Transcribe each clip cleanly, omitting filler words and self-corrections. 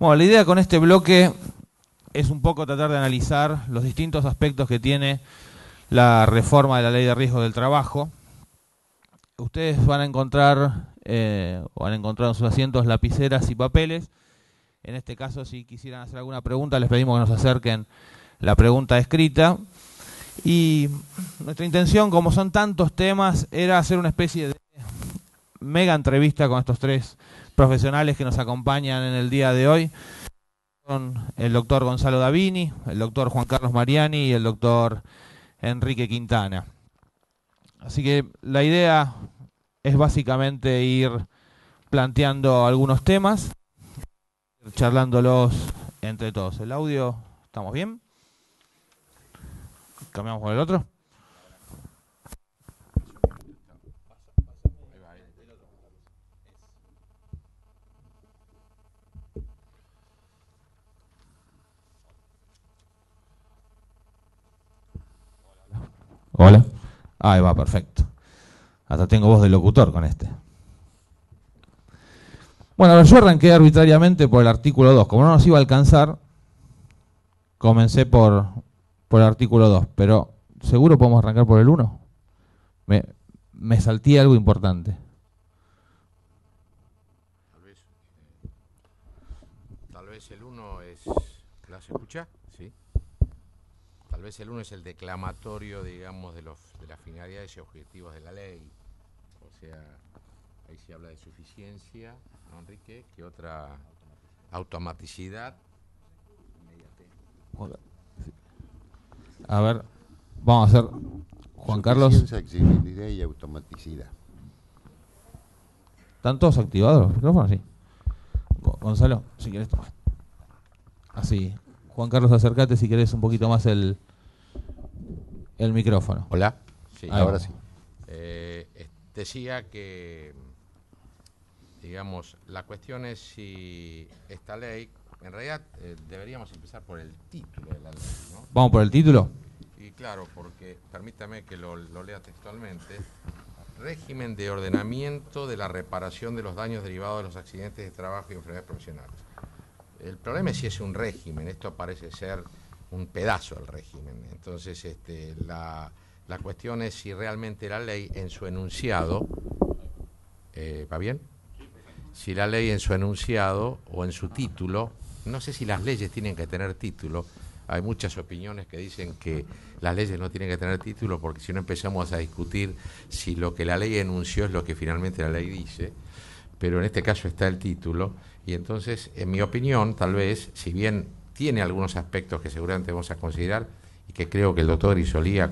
Bueno, la idea con este bloque es un poco tratar de analizar los distintos aspectos que tiene la reforma de la Ley de Riesgo del Trabajo. Ustedes van a encontrar, o han encontrado en sus asientos, lapiceras y papeles. En este caso, si quisieran hacer alguna pregunta, les pedimos que nos acerquen la pregunta escrita. Y nuestra intención, como son tantos temas, era hacer una especie de mega entrevista con estos tres profesionales que nos acompañan en el día de hoy. Son el doctor Gonzalo Davini, el doctor Juan Carlos Mariani y el doctor Enrique Quintana. Así que la idea es básicamente ir planteando algunos temas, charlándolos entre todos. ¿El audio estamos bien? ¿Cambiamos por el otro? Hola. Ahí va, perfecto. Hasta tengo voz de locutor con este. Bueno, a ver, yo arranqué arbitrariamente por el artículo 2. Como no nos iba a alcanzar, comencé por el artículo 2. Pero, ¿seguro podemos arrancar por el 1? Me salté algo importante. Tal vez el 1 es... ¿La se escucha? Sí. Tal vez el 1 es el declamatorio, digamos, de las finalidades y objetivos de la ley. O sea, ahí se habla de suficiencia, ¿no, Enrique? ¿Qué otra? Automaticidad. A ver, vamos a hacer... Juan Carlos. Suficiencia, accesibilidad y automaticidad. ¿Están todos activados los micrófonos? Sí. Gonzalo, si querés. Así. Juan Carlos, acércate si querés un poquito más el micrófono. Hola. Sí, ahora sí. Decía que, digamos, la cuestión es si esta ley, en realidad deberíamos empezar por el título de la ley, ¿no? ¿Vamos por el título? Y claro, porque, permítame que lo lea textualmente: régimen de ordenamiento de la reparación de los daños derivados de los accidentes de trabajo y enfermedades profesionales. El problema es si es un régimen. Esto parece ser un pedazo del régimen. Entonces, la cuestión es si realmente la ley en su enunciado, ¿va bien? Si la ley en su enunciado o en su título, no sé si las leyes tienen que tener título. Hay muchas opiniones que dicen que las leyes no tienen que tener título, porque si no empezamos a discutir si lo que la ley enunció es lo que finalmente la ley dice, pero en este caso está el título, y entonces, en mi opinión, tal vez, si bien tiene algunos aspectos que seguramente vamos a considerar, y que creo que el doctor Isolía,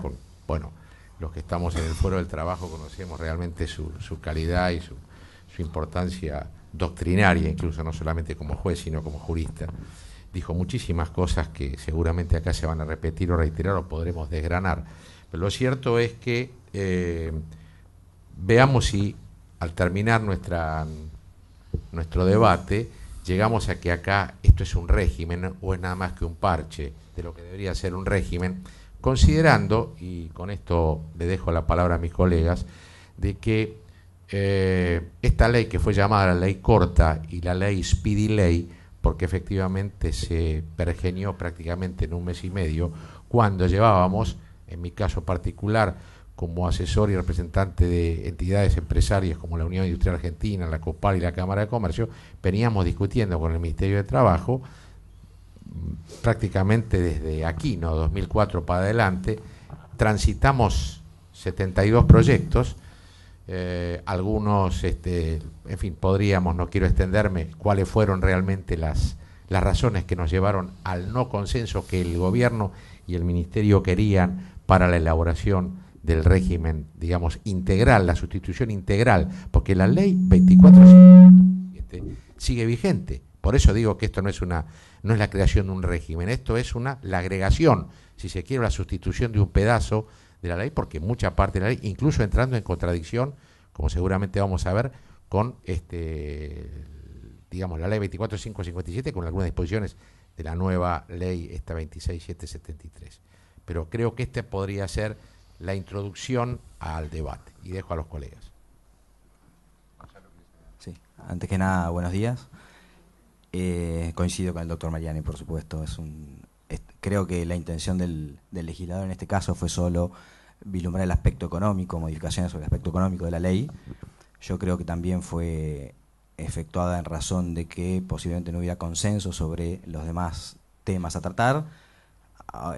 bueno, los que estamos en el Foro del Trabajo conocemos realmente su calidad y su importancia doctrinaria, incluso no solamente como juez, sino como jurista. Dijo muchísimas cosas que seguramente acá se van a repetir o reiterar o podremos desgranar. Pero lo cierto es que veamos si al terminar nuestro debate llegamos a que acá esto es un régimen o es nada más que un parche de lo que debería ser un régimen, considerando, y con esto le dejo la palabra a mis colegas, de que esta ley, que fue llamada la ley corta y la ley Speedy Ley, porque efectivamente se pergenió prácticamente en un mes y medio, cuando llevábamos, en mi caso particular, como asesor y representante de entidades empresarias como la Unión Industrial Argentina, la COPAR y la Cámara de Comercio, veníamos discutiendo con el Ministerio de Trabajo prácticamente desde aquí, ¿no? 2004 para adelante. Transitamos 72 proyectos, algunos, en fin, podríamos, no quiero extenderme, cuáles fueron realmente las razones que nos llevaron al no consenso que el gobierno y el ministerio querían para la elaboración del régimen, digamos, integral, la sustitución integral, porque la ley 24 sigue vigente. Por eso digo que esto no es la creación de un régimen, esto es la agregación, si se quiere, la sustitución de un pedazo de la ley, porque mucha parte de la ley, incluso entrando en contradicción, como seguramente vamos a ver, con digamos, la ley 24.557, con algunas disposiciones de la nueva ley 26.773. Pero creo que podría ser la introducción al debate, y dejo a los colegas. Sí, antes que nada, buenos días. Coincido con el doctor Mariani, por supuesto. Creo que la intención del legislador en este caso fue solo vislumbrar el aspecto económico, modificaciones sobre el aspecto económico de la ley. Yo creo que también fue efectuada en razón de que posiblemente no hubiera consenso sobre los demás temas a tratar.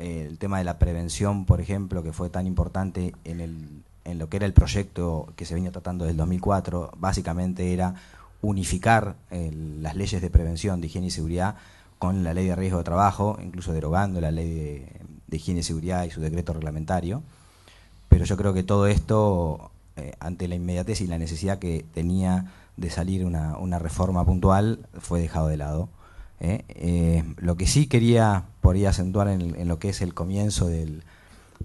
El tema de la prevención, por ejemplo, que fue tan importante en lo que era el proyecto que se venía tratando desde el 2004, básicamente era unificar las leyes de prevención de higiene y seguridad con la ley de riesgo de trabajo, incluso derogando la ley de higiene y seguridad y su decreto reglamentario. Pero yo creo que todo esto, ante la inmediatez y la necesidad que tenía de salir una reforma puntual, fue dejado de lado. Lo que sí quería por ahí acentuar en lo que es el comienzo de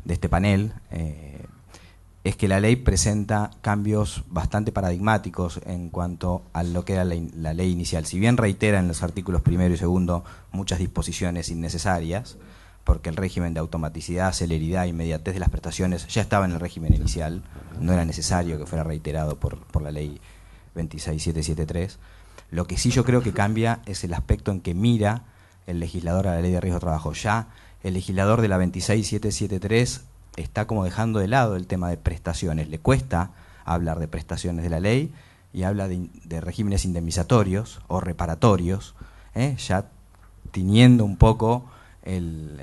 este panel, es que la ley presenta cambios bastante paradigmáticos en cuanto a lo que era la ley inicial. Si bien reitera en los artículos 1 y 2 muchas disposiciones innecesarias, porque el régimen de automaticidad, celeridad e inmediatez de las prestaciones ya estaba en el régimen inicial, no era necesario que fuera reiterado por la ley 26773. Lo que sí yo creo que cambia es el aspecto en que mira el legislador a la ley de riesgo de trabajo. Ya el legislador de la 26773 está como dejando de lado el tema de prestaciones. Le cuesta hablar de prestaciones de la ley y habla de regímenes indemnizatorios o reparatorios, ya tiñendo un poco el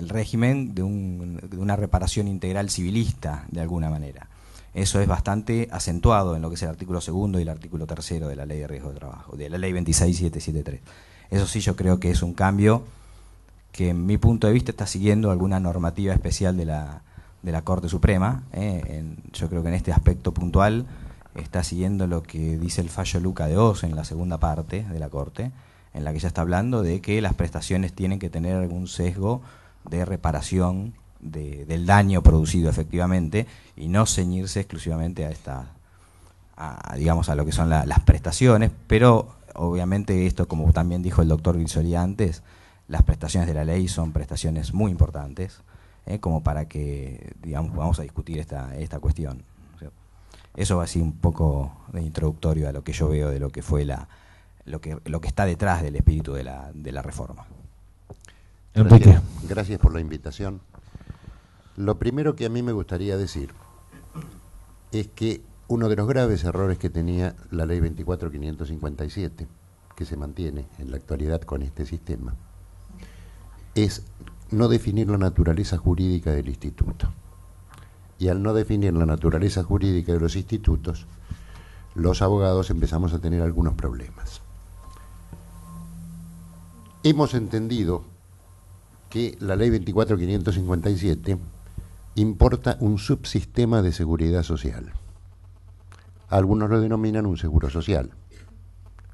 régimen de una reparación integral civilista, de alguna manera. Eso es bastante acentuado en lo que es el artículo 2 y el artículo 3 de la ley de riesgo de trabajo, de la ley 26773. Eso sí, yo creo que es un cambio que en mi punto de vista está siguiendo alguna normativa especial de la Corte Suprema. Yo creo que en este aspecto puntual está siguiendo lo que dice el fallo Luca de Oz en la segunda parte de la Corte, en la que ya está hablando de que las prestaciones tienen que tener algún sesgo de reparación del daño producido efectivamente y no ceñirse exclusivamente digamos a lo que son las prestaciones, pero obviamente esto, como también dijo el doctor Grisoli antes, las prestaciones de la ley son prestaciones muy importantes, como para que, digamos, vamos a discutir esta cuestión. Eso va así un poco de introductorio a lo que yo veo de lo que fue lo que está detrás del espíritu de la reforma. Enrique. Gracias por la invitación. Lo primero que a mí me gustaría decir es que uno de los graves errores que tenía la ley 24.557, que se mantiene en la actualidad con este sistema, es no definir la naturaleza jurídica del instituto. Y al no definir la naturaleza jurídica de los institutos, los abogados empezamos a tener algunos problemas. Hemos entendido que la ley 24.557 importa un subsistema de seguridad social. Algunos lo denominan un seguro social.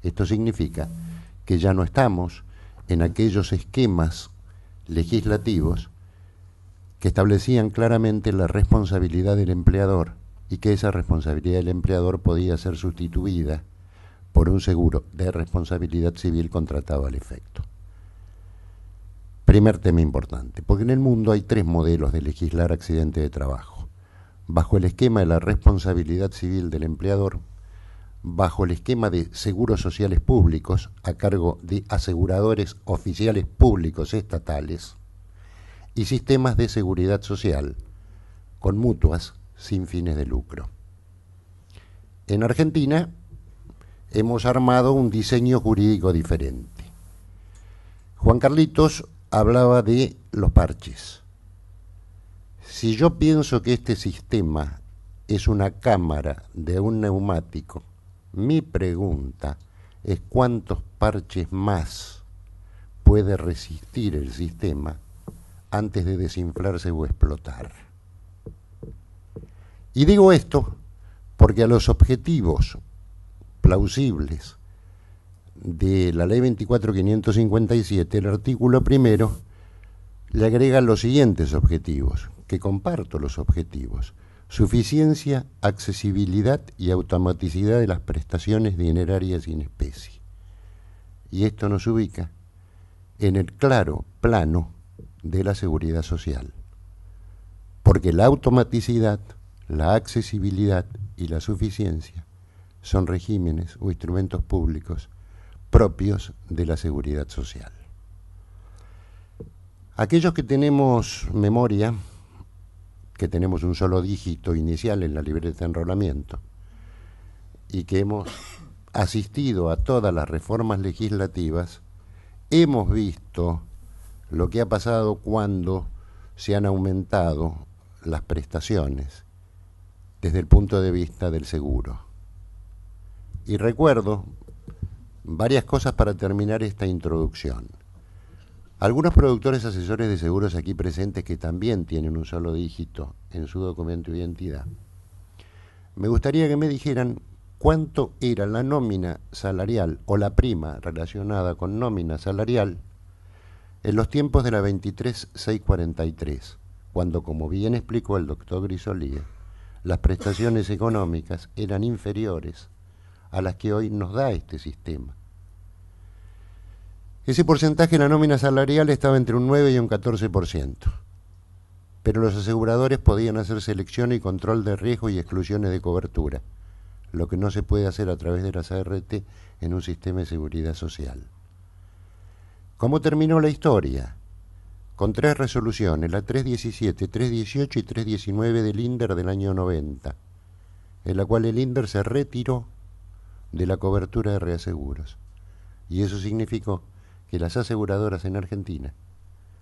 Esto significa que ya no estamos en aquellos esquemas legislativos que establecían claramente la responsabilidad del empleador y que esa responsabilidad del empleador podía ser sustituida por un seguro de responsabilidad civil contratado al efecto. Primer tema importante, porque en el mundo hay 3 modelos de legislar accidente de trabajo. Bajo el esquema de la responsabilidad civil del empleador, bajo el esquema de seguros sociales públicos a cargo de aseguradores oficiales públicos estatales y sistemas de seguridad social con mutuas sin fines de lucro. En Argentina hemos armado un diseño jurídico diferente. Juan Carlitos hablaba de los parches. Si yo pienso que este sistema es una cámara de un neumático, mi pregunta es cuántos parches más puede resistir el sistema antes de desinflarse o explotar. Y digo esto porque a los objetivos plausibles de la ley 24.557, el artículo 1 le agrega los siguientes objetivos, que comparto los objetivos: suficiencia, accesibilidad y automaticidad de las prestaciones dinerarias y en especie. Y esto nos ubica en el claro plano de la seguridad social, porque la automaticidad, la accesibilidad y la suficiencia son regímenes o instrumentos públicos propios de la seguridad social. Aquellos que tenemos memoria, que tenemos un solo dígito inicial en la libreta de enrolamiento y que hemos asistido a todas las reformas legislativas, hemos visto lo que ha pasado cuando se han aumentado las prestaciones desde el punto de vista del seguro. Y recuerdo varias cosas para terminar esta introducción. Algunos productores asesores de seguros aquí presentes que también tienen un solo dígito en su documento de identidad, me gustaría que me dijeran cuánto era la nómina salarial o la prima relacionada con nómina salarial en los tiempos de la 23.643, cuando, como bien explicó el doctor Grisolía, las prestaciones económicas eran inferiores a las que hoy nos da este sistema. Ese porcentaje en la nómina salarial estaba entre un 9 y un 14%, pero los aseguradores podían hacer selección y control de riesgo y exclusiones de cobertura, lo que no se puede hacer a través de las ART en un sistema de seguridad social. ¿Cómo terminó la historia? Con 3 resoluciones, la 317, 318 y 319 del INDER del año 90, en la cual el INDER se retiró de la cobertura de reaseguros. Y eso significó que las aseguradoras en Argentina,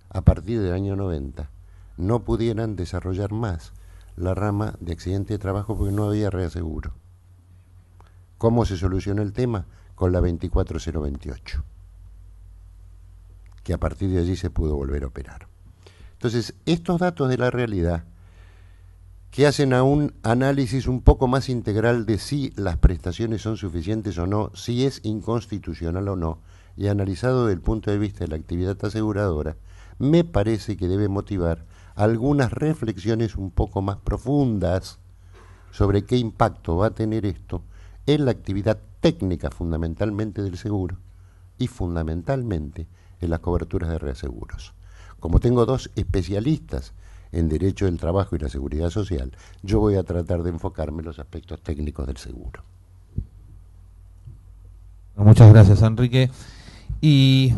a partir del año 90, no pudieran desarrollar más la rama de accidente de trabajo porque no había reaseguro. ¿Cómo se solucionó el tema? Con la 24028, que a partir de allí se pudo volver a operar. Entonces, estos datos de la realidad, que hacen a un análisis un poco más integral de si las prestaciones son suficientes o no, si es inconstitucional o no, y analizado desde el punto de vista de la actividad aseguradora, me parece que debe motivar algunas reflexiones un poco más profundas sobre qué impacto va a tener esto en la actividad técnica fundamentalmente del seguro y fundamentalmente en las coberturas de reaseguros. Como tengo 2 especialistas en Derecho del Trabajo y la Seguridad Social, yo voy a tratar de enfocarme en los aspectos técnicos del seguro. Muchas gracias, Enrique. Y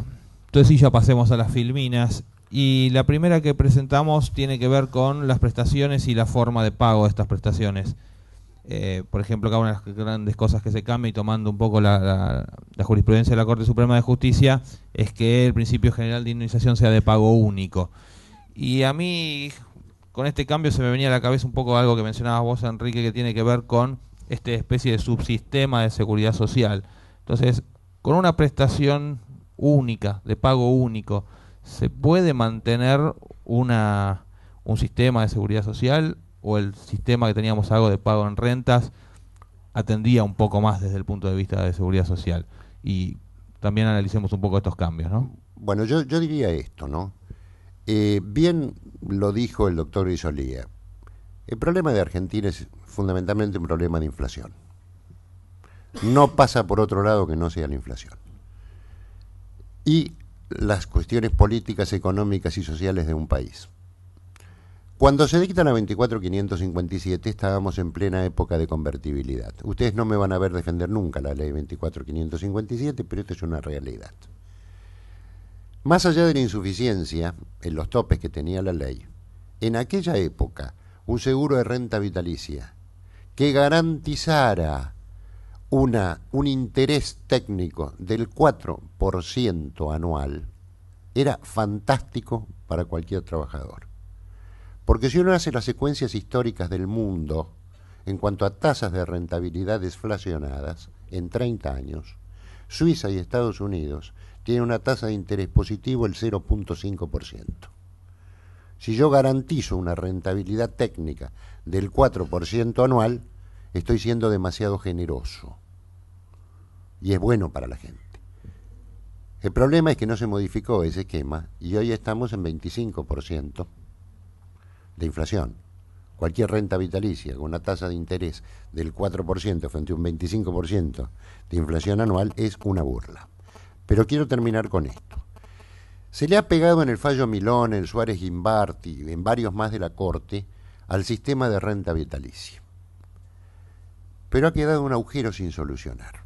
entonces sí, ya pasemos a las filminas. Y la primera que presentamos tiene que ver con las prestaciones y la forma de pago de estas prestaciones. Por ejemplo, acá una de las grandes cosas que se cambia, y tomando un poco la jurisprudencia de la Corte Suprema de Justicia, es que el principio general de indemnización sea de pago único. Y a mí, con este cambio, se me venía a la cabeza un poco algo que mencionabas vos, Enrique, que tiene que ver con esta especie de subsistema de seguridad social. Entonces, con una prestación única, de pago único, ¿se puede mantener un sistema de seguridad social, o el sistema que teníamos algo de pago en rentas atendía un poco más desde el punto de vista de seguridad social? Y también analicemos un poco estos cambios, ¿no? Bueno, yo diría esto, ¿no? Bien lo dijo el doctor Grisolía. El problema de Argentina es fundamentalmente un problema de inflación. No pasa por otro lado que no sea la inflación. Y las cuestiones políticas, económicas y sociales de un país. Cuando se dicta la 24557 estábamos en plena época de convertibilidad. Ustedes no me van a ver defender nunca la ley 24557, pero esta es una realidad. Más allá de la insuficiencia en los topes que tenía la ley, en aquella época un seguro de renta vitalicia que garantizara un interés técnico del 4% anual era fantástico para cualquier trabajador. Porque si uno hace las secuencias históricas del mundo en cuanto a tasas de rentabilidad deflacionadas en 30 años, Suiza y Estados Unidos tienen una tasa de interés positivo del 0.5%. Si yo garantizo una rentabilidad técnica del 4% anual, estoy siendo demasiado generoso. Y es bueno para la gente. El problema es que no se modificó ese esquema y hoy estamos en 25% de inflación. Cualquier renta vitalicia con una tasa de interés del 4% frente a un 25% de inflación anual es una burla. Pero quiero terminar con esto. Se le ha pegado en el fallo Milón, en el Suárez Gimbarti, en varios más de la Corte, al sistema de renta vitalicia. Pero ha quedado un agujero sin solucionar.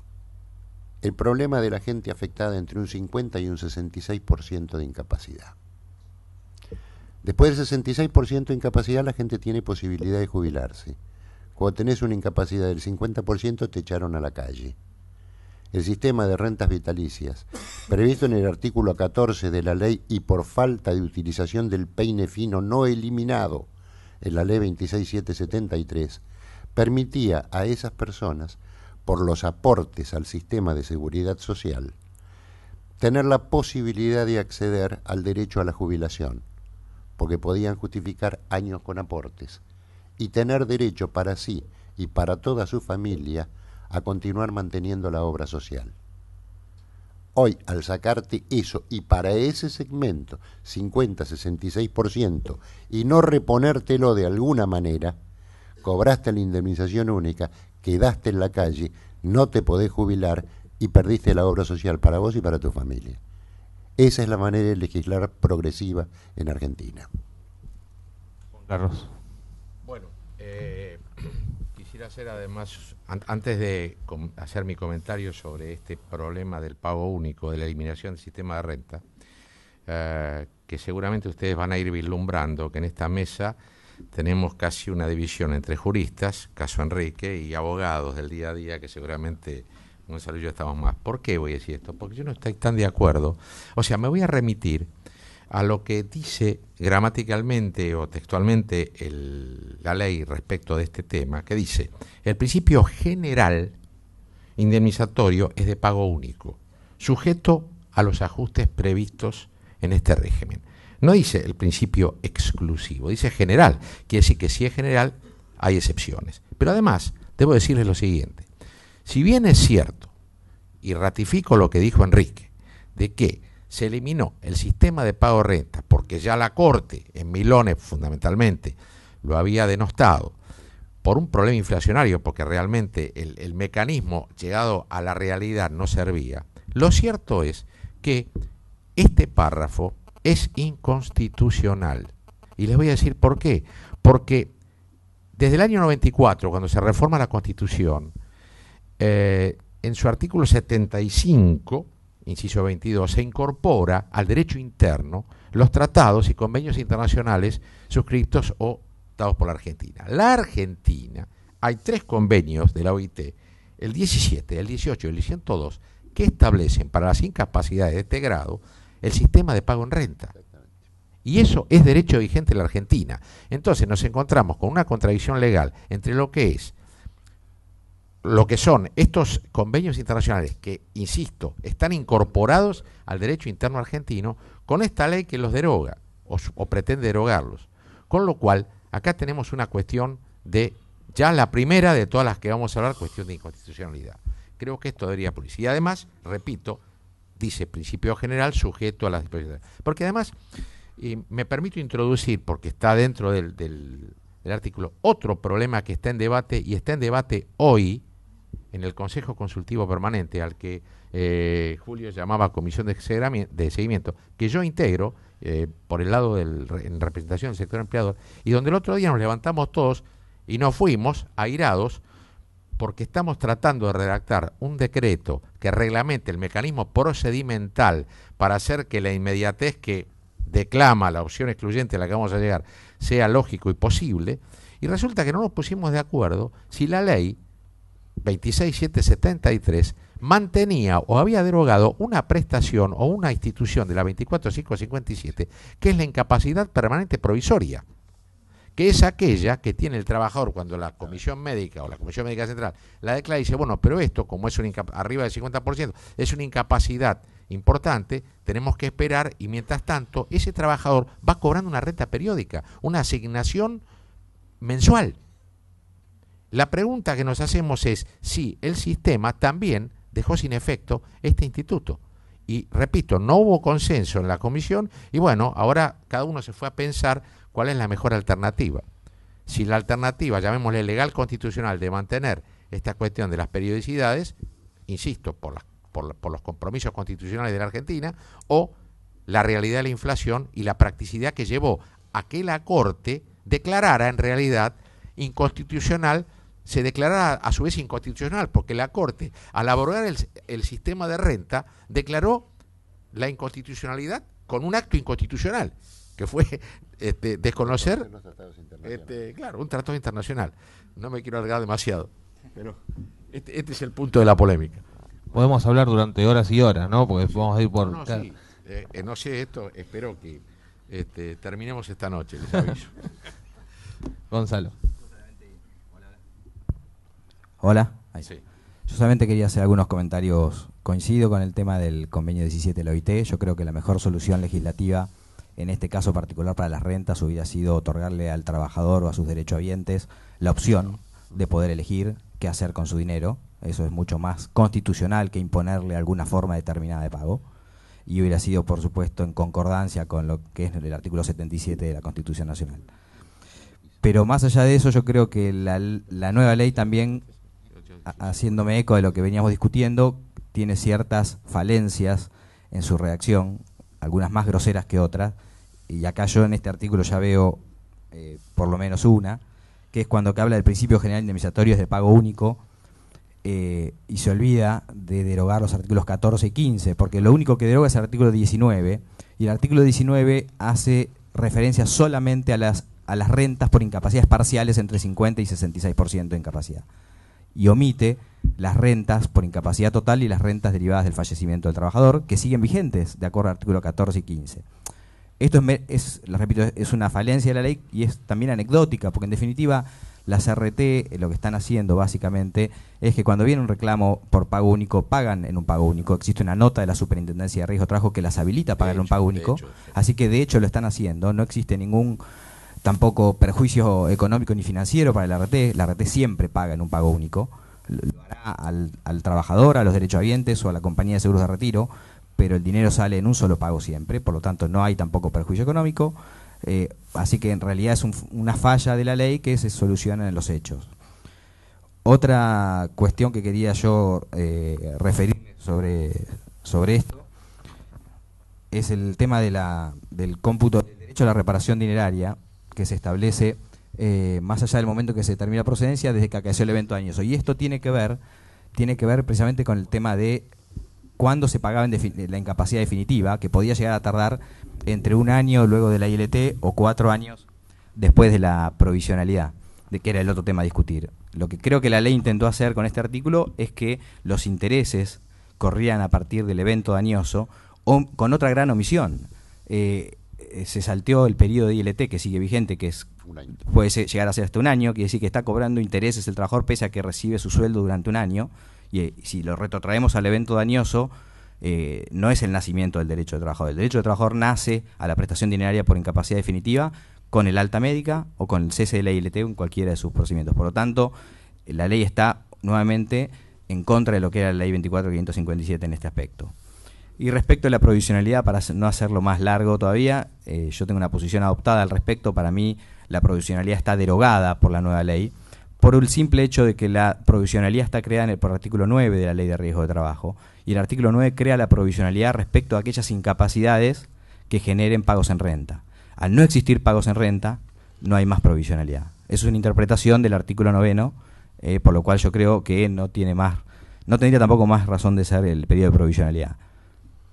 el problema de la gente afectada entre un 50 y un 66% de incapacidad. Después del 66% de incapacidad, la gente tiene posibilidad de jubilarse. Cuando tenés una incapacidad del 50%, te echaron a la calle. El sistema de rentas vitalicias, previsto en el artículo 14 de la ley y por falta de utilización del peine fino no eliminado en la ley 26773, permitía a esas personas, por los aportes al sistema de seguridad social, tener la posibilidad de acceder al derecho a la jubilación, porque podían justificar años con aportes, y tener derecho para sí y para toda su familia a continuar manteniendo la obra social. Hoy, al sacarte eso y para ese segmento 50-66% y no reponértelo de alguna manera, cobraste la indemnización única, quedaste en la calle, no te podés jubilar y perdiste la obra social para vos y para tu familia. Esa es la manera de legislar progresiva en Argentina. Carlos. Bueno, quisiera hacer además, antes de hacer mi comentario sobre este problema del pago único, de la eliminación del sistema de renta, que seguramente ustedes van a ir vislumbrando que en esta mesa tenemos casi una división entre juristas, caso Enrique, y abogados del día a día, que seguramente Gonzalo y yo estamos más. ¿Por qué voy a decir esto? Porque yo no estoy tan de acuerdo. O sea, me voy a remitir a lo que dice gramaticalmente o textualmente la ley respecto de este tema, que dice: el principio general indemnizatorio es de pago único, sujeto a los ajustes previstos en este régimen. No dice el principio exclusivo, dice general. Quiere decir que si es general hay excepciones. Pero además, debo decirles lo siguiente: si bien es cierto, y ratifico lo que dijo Enrique, de que se eliminó el sistema de pago de renta, porque ya la Corte, en Milones fundamentalmente, lo había denostado, por un problema inflacionario, porque realmente el mecanismo llegado a la realidad no servía, lo cierto es que este párrafo es inconstitucional. Y les voy a decir por qué. Porque desde el año 94, cuando se reforma la Constitución, en su artículo 75, inciso 22, se incorpora al derecho interno los tratados y convenios internacionales suscritos o dados por la Argentina. La Argentina, hay 3 convenios de la OIT, el 17, el 18 y el 102, que establecen para las incapacidades de este grado el sistema de pago en renta. Y eso es derecho vigente en la Argentina. Entonces nos encontramos con una contradicción legal entre lo que son estos convenios internacionales que, insisto, están incorporados al derecho interno argentino, con esta ley que los deroga o pretende derogarlos. Con lo cual, acá tenemos una cuestión de, ya la primera de todas las que vamos a hablar, cuestión de inconstitucionalidad. Creo que esto debería policía. Y además, repito, dice principio general sujeto a las disposiciones. Porque además, me permito introducir, porque está dentro del artículo, otro problema que está en debate, y está en debate hoy en el Consejo Consultivo Permanente, al que Julio llamaba Comisión de Seguimiento, que yo integro por el lado en representación del sector empleador, y donde el otro día nos levantamos todos y nos fuimos airados porque estamos tratando de redactar un decreto que reglamente el mecanismo procedimental para hacer que la inmediatez que declama la opción excluyente a la que vamos a llegar sea lógico y posible, y resulta que no nos pusimos de acuerdo si la ley 26773 mantenía o había derogado una prestación o una institución de la 24557, que es la incapacidad permanente provisoria, que es aquella que tiene el trabajador cuando la Comisión Médica o la Comisión Médica Central la declara y dice, bueno, pero esto, como es arriba del 50%, es una incapacidad importante, tenemos que esperar, y mientras tanto ese trabajador va cobrando una renta periódica, una asignación mensual. La pregunta que nos hacemos es si el sistema también dejó sin efecto este instituto. Y repito, no hubo consenso en la comisión, y bueno, ahora cada uno se fue a pensar cuál es la mejor alternativa. Si la alternativa, llamémosle legal constitucional, de mantener esta cuestión de las periodicidades, insisto, por los compromisos constitucionales de la Argentina, o la realidad de la inflación y la practicidad que llevó a que la Corte declarara en realidad inconstitucional se declarara a su vez inconstitucional, porque la Corte, al abrogar el sistema de renta, declaró la inconstitucionalidad con un acto inconstitucional, que fue desconocer claro, un tratado internacional. No me quiero alargar demasiado, pero este es el punto de la polémica. Podemos hablar durante horas y horas, ¿no? Porque vamos a ir por... No, sí. No sé esto, espero que terminemos esta noche, les aviso. Gonzalo. Hola. Sí. Yo solamente quería hacer algunos comentarios. Coincido con el tema del convenio 17 de la OIT. Yo creo que la mejor solución legislativa en este caso particular para las rentas hubiera sido otorgarle al trabajador o a sus derechohabientes la opción de poder elegir qué hacer con su dinero. Eso es mucho más constitucional que imponerle alguna forma determinada de pago. Y hubiera sido, por supuesto, en concordancia con lo que es el artículo 77 de la Constitución Nacional. Pero más allá de eso, yo creo que la nueva ley también, haciéndome eco de lo que veníamos discutiendo, tiene ciertas falencias en su redacción, algunas más groseras que otras, y acá yo en este artículo ya veo por lo menos una, que es cuando que habla del principio general indemnizatorio de pago único, y se olvida de derogar los artículos 14 y 15, porque lo único que deroga es el artículo 19, y el artículo 19 hace referencia solamente a las rentas por incapacidades parciales entre 50 y 66% de incapacidad, y omite las rentas por incapacidad total y las rentas derivadas del fallecimiento del trabajador, que siguen vigentes de acuerdo al artículo 14 y 15. Esto lo repito, es una falencia de la ley y es también anecdótica, porque en definitiva las RT lo que están haciendo básicamente es que cuando viene un reclamo por pago único, pagan en un pago único. Existe una nota de la Superintendencia de Riesgo de Trabajo que las habilita a pagar en un pago único, así que de hecho lo están haciendo. No existe ningún tampoco perjuicio económico ni financiero para la RT siempre paga en un pago único. Lo hará al trabajador, a los derechohabientes o a la compañía de seguros de retiro, pero el dinero sale en un solo pago siempre, por lo tanto no hay tampoco perjuicio económico, así que en realidad es una falla de la ley que se soluciona en los hechos. Otra cuestión que quería yo referirme sobre esto es el tema del cómputo del derecho a la reparación dineraria, que se establece más allá del momento que se determina la procedencia desde que acaeció el evento dañoso. Y esto tiene que ver precisamente con el tema de cuándo se pagaba la incapacidad definitiva, que podía llegar a tardar entre un año luego de la ILT o 4 años después de la provisionalidad, de que era el otro tema a discutir. Lo que creo que la ley intentó hacer con este artículo es que los intereses corrían a partir del evento dañoso, o con otra gran omisión. Se salteó el periodo de ILT que sigue vigente, que puede llegar a ser hasta un año, quiere decir que está cobrando intereses el trabajador pese a que recibe su sueldo durante un año, y si lo retrotraemos al evento dañoso, no es el nacimiento del derecho de trabajador. El derecho de trabajador nace a la prestación dineraria por incapacidad definitiva con el alta médica o con el cese de la ILT en cualquiera de sus procedimientos. Por lo tanto, la ley está nuevamente en contra de lo que era la ley 24.557 en este aspecto. Y respecto a la provisionalidad, para no hacerlo más largo todavía, yo tengo una posición adoptada al respecto. Para mí la provisionalidad está derogada por la nueva ley, por el simple hecho de que la provisionalidad está creada por el artículo 9 de la Ley de Riesgo de Trabajo, y el artículo 9 crea la provisionalidad respecto a aquellas incapacidades que generen pagos en renta. Al no existir pagos en renta, no hay más provisionalidad. Eso es una interpretación del artículo 9, por lo cual yo creo que no tendría tampoco más razón de ser el periodo de provisionalidad.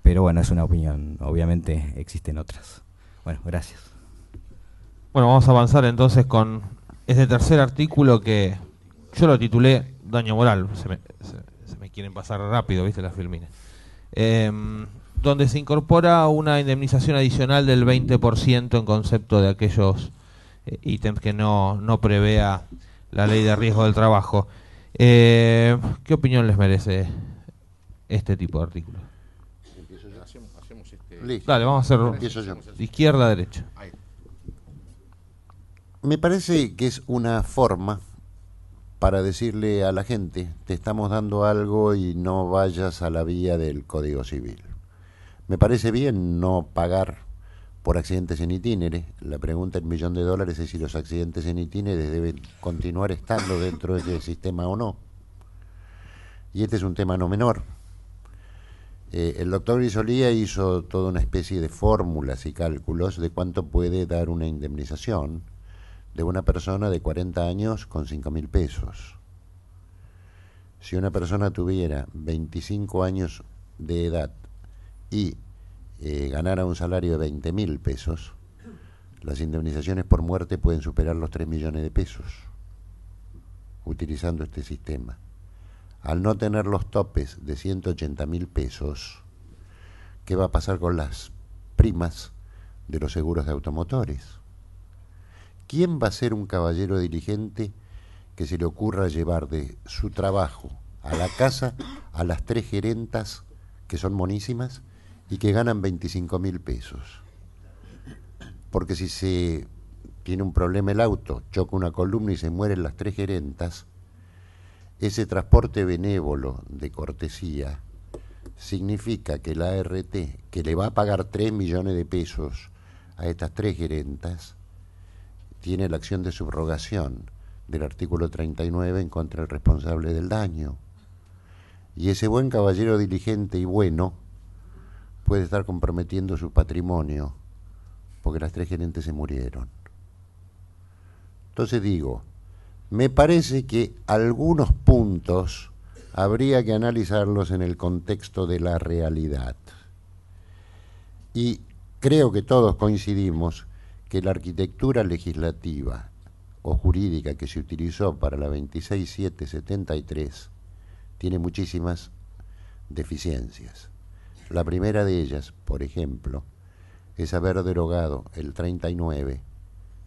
Pero bueno, es una opinión, obviamente existen otras. Bueno, gracias. Bueno, vamos a avanzar entonces con este tercer artículo que yo lo titulé Daño Moral. Se me quieren pasar rápido, ¿viste? Las filmines. Donde se incorpora una indemnización adicional del 20% en concepto de aquellos ítems que no prevea la Ley de Riesgo del Trabajo. ¿Qué opinión les merece este tipo de artículo? Dale, vamos a hacerlo de izquierda a derecha. Me parece que es una forma para decirle a la gente, te estamos dando algo y no vayas a la vía del Código Civil. Me parece bien no pagar por accidentes en itinere. La pregunta del $1.000.000 es si los accidentes en itinere deben continuar estando dentro de ese sistema o no. Y este es un tema no menor. El doctor Grisolía hizo toda una especie de fórmulas y cálculos de cuánto puede dar una indemnización de una persona de 40 años con 5.000 pesos. Si una persona tuviera 25 años de edad y ganara un salario de 20.000 pesos, las indemnizaciones por muerte pueden superar los 3 millones de pesos utilizando este sistema. Al no tener los topes de 180.000 pesos, ¿qué va a pasar con las primas de los seguros de automotores? ¿Quién va a ser un caballero diligente que se le ocurra llevar de su trabajo a la casa a las 3 gerentas que son monísimas y que ganan 25.000 pesos? Porque si se tiene un problema el auto, choca una columna y se mueren las 3 gerentas, ese transporte benévolo de cortesía significa que la ART, que le va a pagar 3 millones de pesos a estas 3 gerentas, tiene la acción de subrogación del artículo 39 en contra del responsable del daño. Y ese buen caballero diligente y bueno puede estar comprometiendo su patrimonio porque las 3 gerentes se murieron. Entonces digo, me parece que algunos puntos habría que analizarlos en el contexto de la realidad. Y creo que todos coincidimos que la arquitectura legislativa o jurídica que se utilizó para la 26773 tiene muchísimas deficiencias. La primera de ellas, por ejemplo, es haber derogado el 39,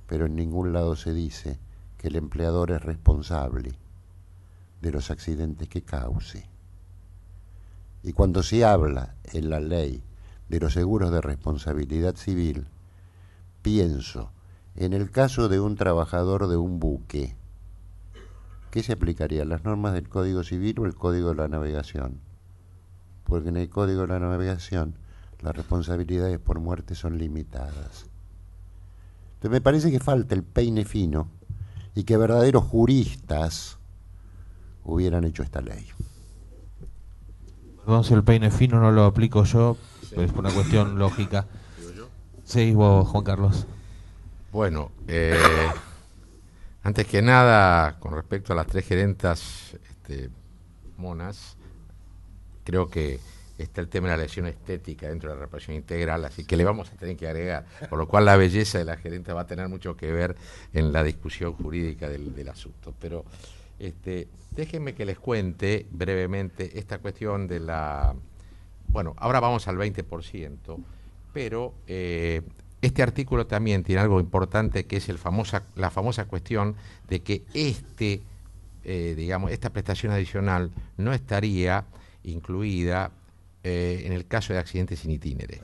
pero en ningún lado se dice que el empleador es responsable de los accidentes que cause. Y cuando se habla en la ley de los seguros de responsabilidad civil, pienso en el caso de un trabajador de un buque, ¿qué se aplicaría? ¿Las normas del Código Civil o el Código de la Navegación? Porque en el Código de la Navegación las responsabilidades por muerte son limitadas. Entonces me parece que falta el peine fino y que verdaderos juristas hubieran hecho esta ley. Perdón si el peine fino no lo aplico yo, pero es por una cuestión lógica. Sí, vos, Juan Carlos. Bueno, antes que nada, con respecto a las 3 gerentas monas, creo que está el tema de la lesión estética dentro de la reparación integral, así que le vamos a tener que agregar, por lo cual la belleza de la gerente va a tener mucho que ver en la discusión jurídica del asunto. Pero déjenme que les cuente brevemente esta cuestión de la... Bueno, ahora vamos al 20%, pero este artículo también tiene algo importante, que es la famosa cuestión de que esta prestación adicional no estaría incluida en el caso de accidentes in itinere.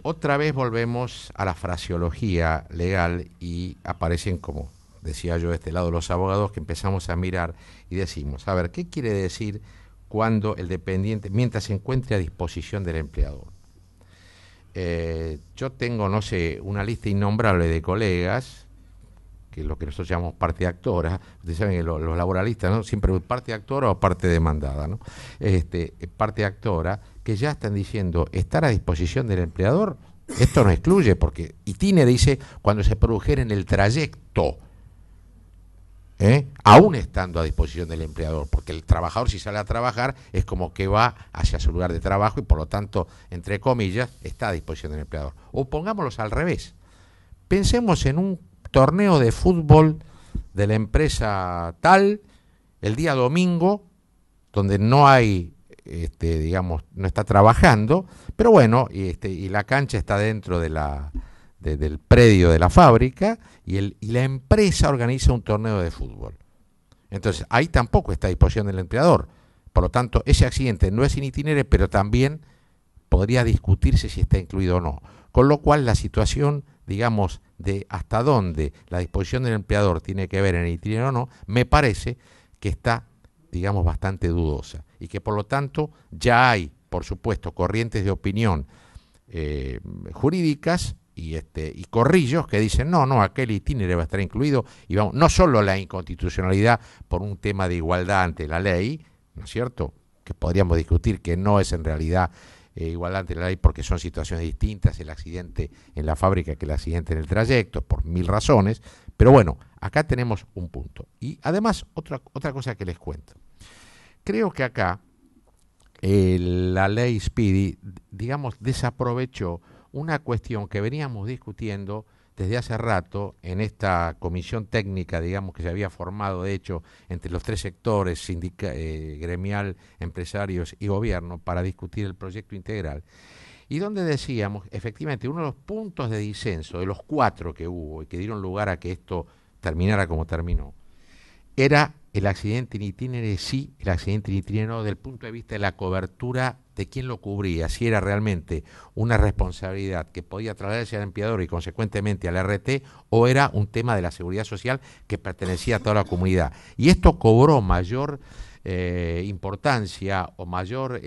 Otra vez volvemos a la fraseología legal y aparecen, como decía yo, de este lado los abogados, que empezamos a mirar y decimos, a ver, ¿qué quiere decir cuando el dependiente, mientras se encuentre a disposición del empleador? Yo tengo, no sé, una lista innombrable de colegas, que es lo que nosotros llamamos parte actora. Ustedes saben que los laboralistas, ¿no?, siempre parte actora o parte demandada, ¿no? Parte actora, que ya están diciendo estar a disposición del empleador. Esto no excluye, porque ITINE dice cuando se produjera en el trayecto, aún estando a disposición del empleador, porque el trabajador, si sale a trabajar, es como que va hacia su lugar de trabajo y por lo tanto, entre comillas, está a disposición del empleador. O pongámoslos al revés. Pensemos en un torneo de fútbol de la empresa tal, el día domingo, donde no hay, no está trabajando, pero bueno, y la cancha está dentro de del predio de la fábrica, y la empresa organiza un torneo de fútbol. Entonces, ahí tampoco está a disposición del empleador. Por lo tanto, ese accidente no es in itinere, pero también podría discutirse si está incluido o no. Con lo cual, la situación, digamos, de hasta dónde la disposición del empleador tiene que ver en el itinerario o no, me parece que está, digamos, bastante dudosa, y que por lo tanto ya hay, por supuesto, corrientes de opinión jurídicas y corrillos que dicen no, aquel itinerario va a estar incluido, y vamos, no solo la inconstitucionalidad por un tema de igualdad ante la ley, ¿no es cierto?, que podríamos discutir que no es en realidad igualdad ante la ley porque son situaciones distintas, el accidente en la fábrica que el accidente en el trayecto, por 1000 razones, pero bueno, acá tenemos un punto. Y además, otra cosa que les cuento. Creo que acá la ley Speedy, digamos, desaprovechó una cuestión que veníamos discutiendo desde hace rato en esta comisión técnica, digamos, que se había formado, de hecho, entre los tres sectores, gremial, empresarios y gobierno, para discutir el proyecto integral, y donde decíamos, efectivamente, uno de los puntos de disenso, de los 4 que hubo y que dieron lugar a que esto terminara como terminó, era el accidente en itinere sí, el accidente en itinere no, del punto de vista de la cobertura de quién lo cubría, si era realmente una responsabilidad que podía trasladarse al empleador y consecuentemente al RT, o era un tema de la seguridad social que pertenecía a toda la comunidad. Y esto cobró mayor importancia o mayor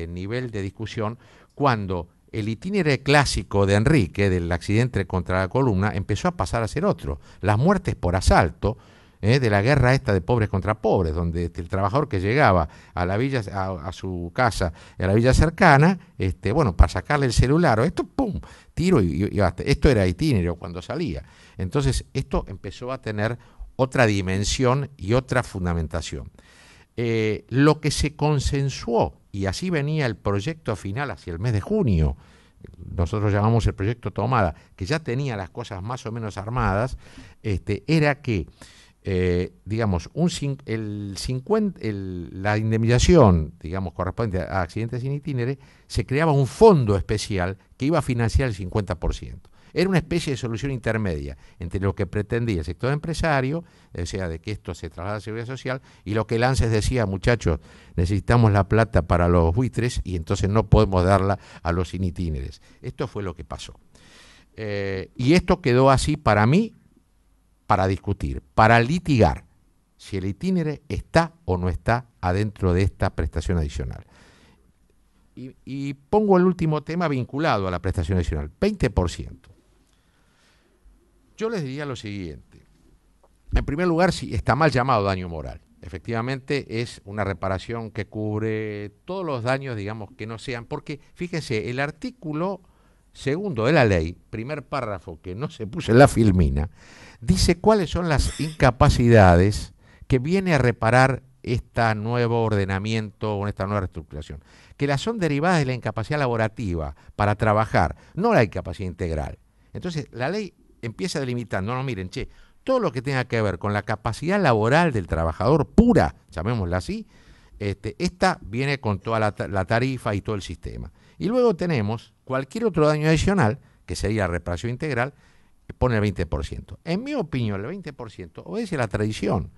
nivel de discusión cuando el itinere clásico de Enrique, del accidente contra la columna, empezó a pasar a ser otro. Las muertes por asalto, de la guerra esta de pobres contra pobres, donde el trabajador que llegaba a la villa, a su casa, a la villa cercana, bueno, para sacarle el celular, o esto, pum, tiro y basta. Esto era itinerario cuando salía. Entonces, esto empezó a tener otra dimensión y otra fundamentación. Lo que se consensuó, y así venía el proyecto final hacia el mes de junio, nosotros llamamos el proyecto Tomada, que ya tenía las cosas más o menos armadas, era que digamos, la indemnización, digamos, correspondiente a accidentes sin itinere, se creaba un fondo especial que iba a financiar el 50%. Era una especie de solución intermedia entre lo que pretendía el sector empresario, o sea, de que esto se traslada a la seguridad social, y lo que el ANSES decía, muchachos, necesitamos la plata para los buitres y entonces no podemos darla a los sin itinere. Esto fue lo que pasó. Y esto quedó así para mí, para discutir, para litigar si el itinere está o no está adentro de esta prestación adicional. Y pongo el último tema vinculado a la prestación adicional, 20%. Yo les diría lo siguiente. En primer lugar, si está mal llamado daño moral. Efectivamente, es una reparación que cubre todos los daños, digamos, que no sean, porque fíjense, el artículo segundo de la ley, primer párrafo que no se puso en la filmina, dice cuáles son las incapacidades que viene a reparar este nuevo ordenamiento o esta nueva reestructuración, que las son derivadas de la incapacidad laborativa para trabajar, no la incapacidad integral. Entonces, la ley empieza delimitando, no, miren, todo lo que tenga que ver con la capacidad laboral del trabajador pura, llamémosla así, esta viene con toda la tarifa y todo el sistema. Y luego tenemos cualquier otro daño adicional, que sería la reparación integral, pone el 20%. En mi opinión, el 20% obedece a la tradición.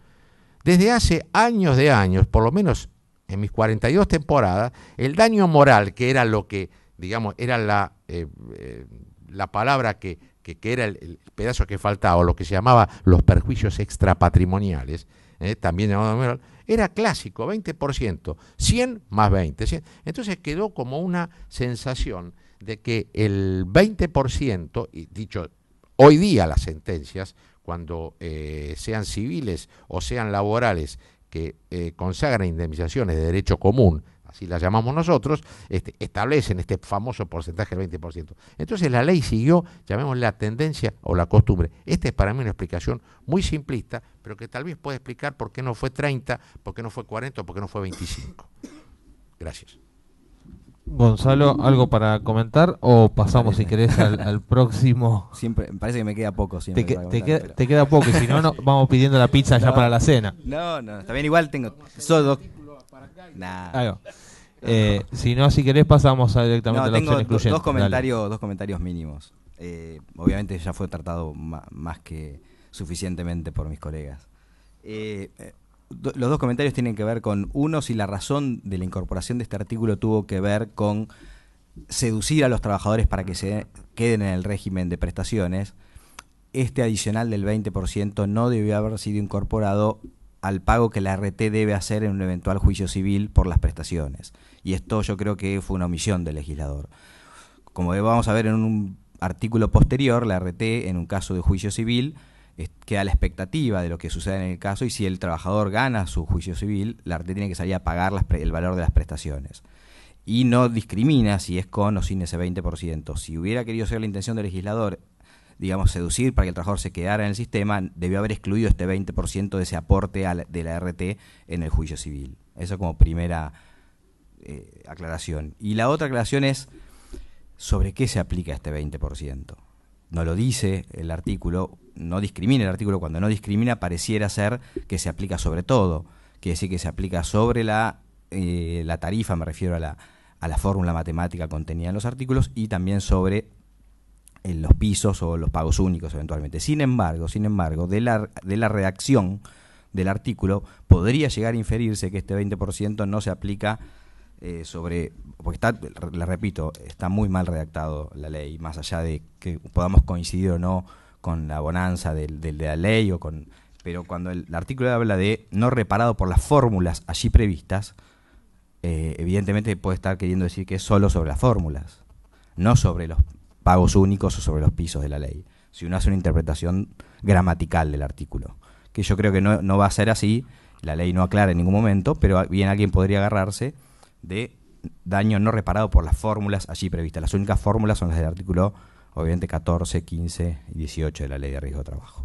Desde hace años de años, por lo menos en mis 42 temporadas, el daño moral, que era lo que, digamos, era la palabra que era el pedazo que faltaba, o lo que se llamaba los perjuicios extrapatrimoniales, también llamado moral, era clásico, 20%, 100 más 20. 100. Entonces quedó como una sensación de que el 20%, y dicho hoy día las sentencias, cuando sean civiles o sean laborales, que consagran indemnizaciones de derecho común, así las llamamos nosotros, establecen este famoso porcentaje del 20%. Entonces la ley siguió, llamémosle la tendencia o la costumbre. Esta es para mí una explicación muy simplista, pero que tal vez pueda explicar por qué no fue 30, por qué no fue 40 o por qué no fue 25. Gracias. Gonzalo, ¿algo para comentar o pasamos, si querés, al próximo? Siempre, me parece que me queda poco siempre. Te queda poco, y si no, vamos pidiendo la pizza ya para la cena. No, está bien, igual tengo solo nah. Si no, si querés, pasamos directamente a la opción excluyente. Dos comentarios mínimos. Obviamente ya fue tratado más que suficientemente por mis colegas. Los dos comentarios tienen que ver con, uno, si la razón de la incorporación de este artículo tuvo que ver con seducir a los trabajadores para que se queden en el régimen de prestaciones. Este adicional del 20% no debió haber sido incorporado al pago que la RT debe hacer en un eventual juicio civil por las prestaciones. Y esto yo creo que fue una omisión del legislador. Como vamos a ver en un artículo posterior, la RT, en un caso de juicio civil, queda a la expectativa de lo que sucede en el caso, y si el trabajador gana su juicio civil, la RT tiene que salir a pagar el valor de las prestaciones. y no discrimina si es con o sin ese 20%. Si hubiera querido ser la intención del legislador, digamos, seducir para que el trabajador se quedara en el sistema, debió haber excluido este 20% de ese aporte de la RT en el juicio civil. Eso como primera aclaración. Y la otra aclaración es sobre qué se aplica este 20%. No lo dice el artículo, no discrimina el artículo. Cuando no discrimina pareciera ser que se aplica sobre todo. Quiere decir que se aplica sobre la tarifa, me refiero a la fórmula matemática contenida en los artículos, y también sobre los pisos o los pagos únicos eventualmente. Sin embargo, de la redacción del artículo podría llegar a inferirse que este 20% no se aplica porque le repito, está muy mal redactado la ley, más allá de que podamos coincidir o no con la bonanza de la ley, pero cuando el artículo habla de no reparado por las fórmulas allí previstas, evidentemente puede estar queriendo decir que es solo sobre las fórmulas, no sobre los pagos únicos o sobre los pisos de la ley, si uno hace una interpretación gramatical del artículo, que yo creo que no va a ser así. La ley no aclara en ningún momento, pero bien alguien podría agarrarse de daño no reparado por las fórmulas allí previstas. Las únicas fórmulas son las del artículo, obviamente, 14, 15 y 18 de la Ley de Riesgo de Trabajo.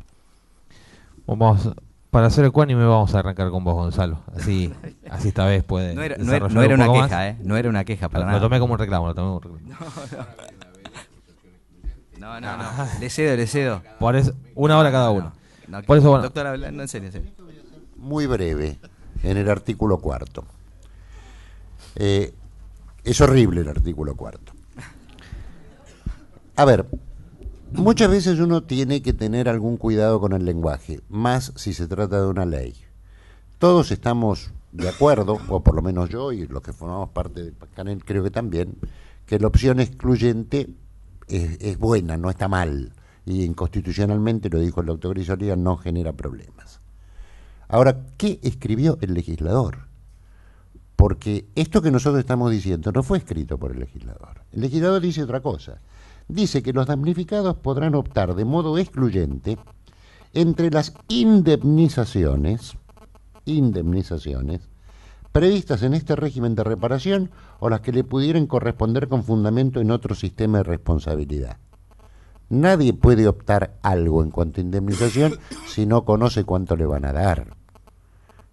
Para ser ecuánime vamos a arrancar con vos, Gonzalo. Así esta vez puede. No era una queja, no era una queja para nada. Lo tomé como un reclamo, No. Le cedo. Por eso, una hora cada uno. No, por eso, bueno. Doctor, en serio. Muy breve, en el artículo 4. Es horrible el artículo 4. A ver, muchas veces uno tiene que tener algún cuidado con el lenguaje, más si se trata de una ley. Todos estamos de acuerdo, o por lo menos yo y los que formamos parte de PACANEL creo que también, que la opción excluyente es buena, no está mal, y inconstitucionalmente, lo dijo el doctor Grisolía, no genera problemas. Ahora, ¿qué escribió el legislador? Porque esto que nosotros estamos diciendo no fue escrito por el legislador. El legislador dice otra cosa. Dice que los damnificados podrán optar de modo excluyente entre las indemnizaciones previstas en este régimen de reparación o las que le pudieran corresponder con fundamento en otro sistema de responsabilidad. Nadie puede optar algo en cuanto a indemnización si no conoce cuánto le van a dar.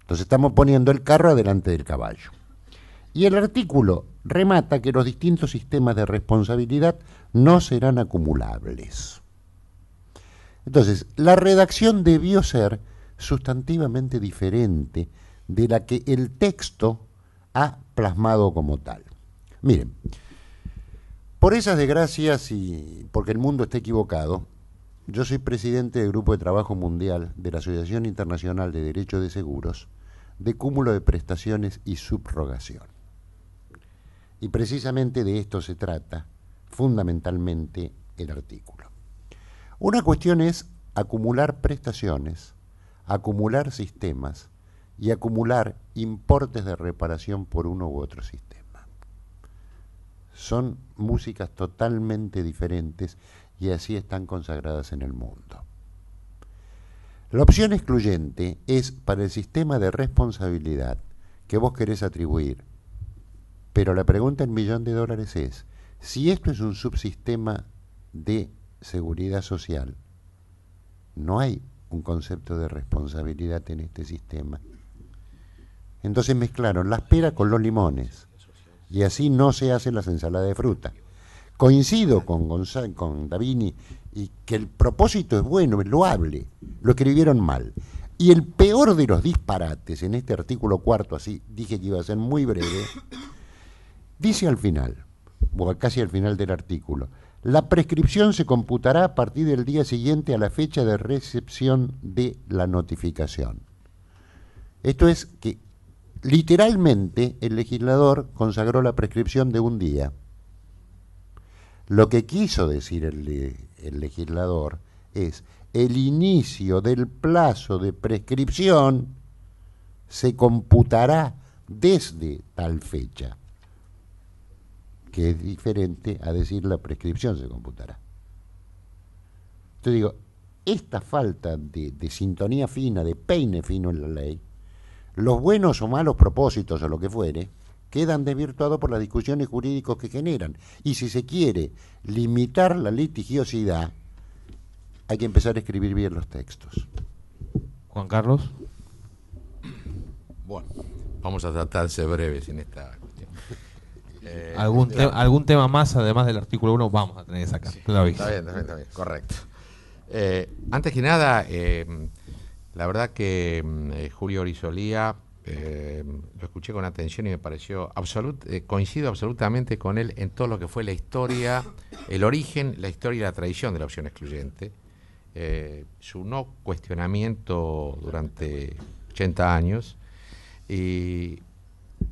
Entonces estamos poniendo el carro adelante del caballo. Y el artículo remata que los distintos sistemas de responsabilidad no serán acumulables. Entonces, la redacción debió ser sustantivamente diferente de la que el texto ha plasmado como tal. Miren, por esas desgracias y porque el mundo está equivocado, yo soy presidente del Grupo de Trabajo Mundial de la Asociación Internacional de Derecho de Seguros, de cúmulo de prestaciones y subrogación. Y precisamente de esto se trata fundamentalmente el artículo. Una cuestión es acumular prestaciones, acumular sistemas y acumular importes de reparación por uno u otro sistema. Son músicas totalmente diferentes y así están consagradas en el mundo. La opción excluyente es para el sistema de responsabilidad que vos querés atribuir, pero la pregunta en $1.000.000 es, si esto es un subsistema de seguridad social, no hay un concepto de responsabilidad en este sistema. Entonces mezclaron las peras con los limones, y así no se hacen las ensaladas de fruta. Coincido con Davini y que el propósito es bueno, es loable, lo escribieron mal. Y el peor de los disparates en este artículo 4, así dije que iba a ser muy breve, dice al final, o casi al final del artículo, la prescripción se computará a partir del día siguiente a la fecha de recepción de la notificación. Esto es que literalmente el legislador consagró la prescripción de un día. Lo que quiso decir el legislador es el inicio del plazo de prescripción se computará desde tal fecha, que es diferente a decir la prescripción se computará. Entonces digo, esta falta de sintonía fina, de peine fino en la ley, los buenos o malos propósitos o lo que fuere, quedan desvirtuados por las discusiones jurídicas que generan. Y si se quiere limitar la litigiosidad, hay que empezar a escribir bien los textos. Juan Carlos. Bueno, vamos a tratar de ser breves en esta cuestión. ¿Algún tema más, además del artículo 1, vamos a tener que sacar? Sí, está bien, correcto. Antes que nada, la verdad que Julio Orizolía, lo escuché con atención y me pareció coincido absolutamente con él en todo lo que fue la historia, el origen, la historia y la tradición de la opción excluyente, su no cuestionamiento durante 80 años y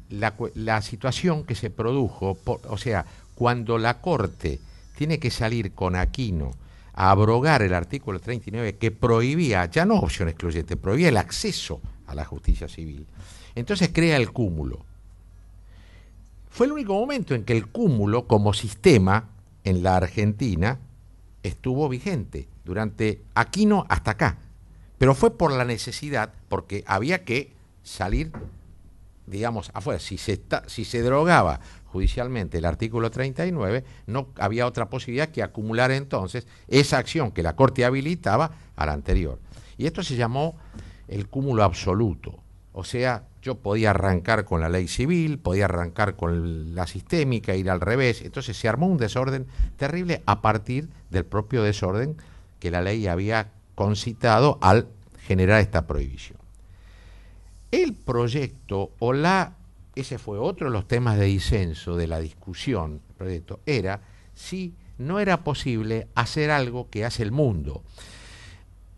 la situación que se produjo, o sea, cuando la Corte tiene que salir con Aquino a abrogar el artículo 39 que prohibía, ya no opción excluyente, prohibía el acceso a la justicia civil. Entonces crea el cúmulo. Fue el único momento en que el cúmulo como sistema en la Argentina estuvo vigente, durante Aquino hasta acá. Pero fue por la necesidad, porque había que salir, digamos, afuera. Si se drogaba judicialmente el artículo 39, no había otra posibilidad que acumular entonces esa acción que la Corte habilitaba a la anterior. Y esto se llamó el cúmulo absoluto. O sea, yo podía arrancar con la ley civil, podía arrancar con la sistémica, ir al revés. Entonces se armó un desorden terrible a partir del propio desorden que la ley había concitado al generar esta prohibición. El proyecto ese fue otro de los temas de disenso de la discusión, el proyecto, era si no era posible hacer algo que hace el mundo.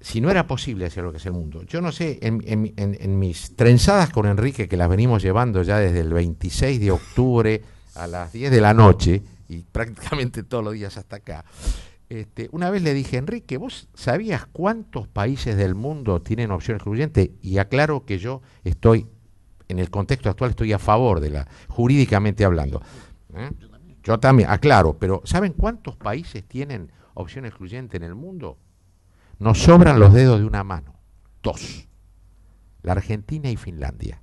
Si no era posible hacer lo que hace el mundo. Yo no sé, en mis trenzadas con Enrique, que las venimos llevando ya desde el 26 de octubre a las 10 de la noche, y prácticamente todos los días hasta acá, una vez le dije, Enrique, ¿vos sabías cuántos países del mundo tienen opción excluyente? Y aclaro que yo estoy, en el contexto actual, estoy a favor de jurídicamente hablando. Yo también, aclaro, pero ¿saben cuántos países tienen opción excluyente en el mundo? Nos sobran los dedos de una mano. 2. La Argentina y Finlandia.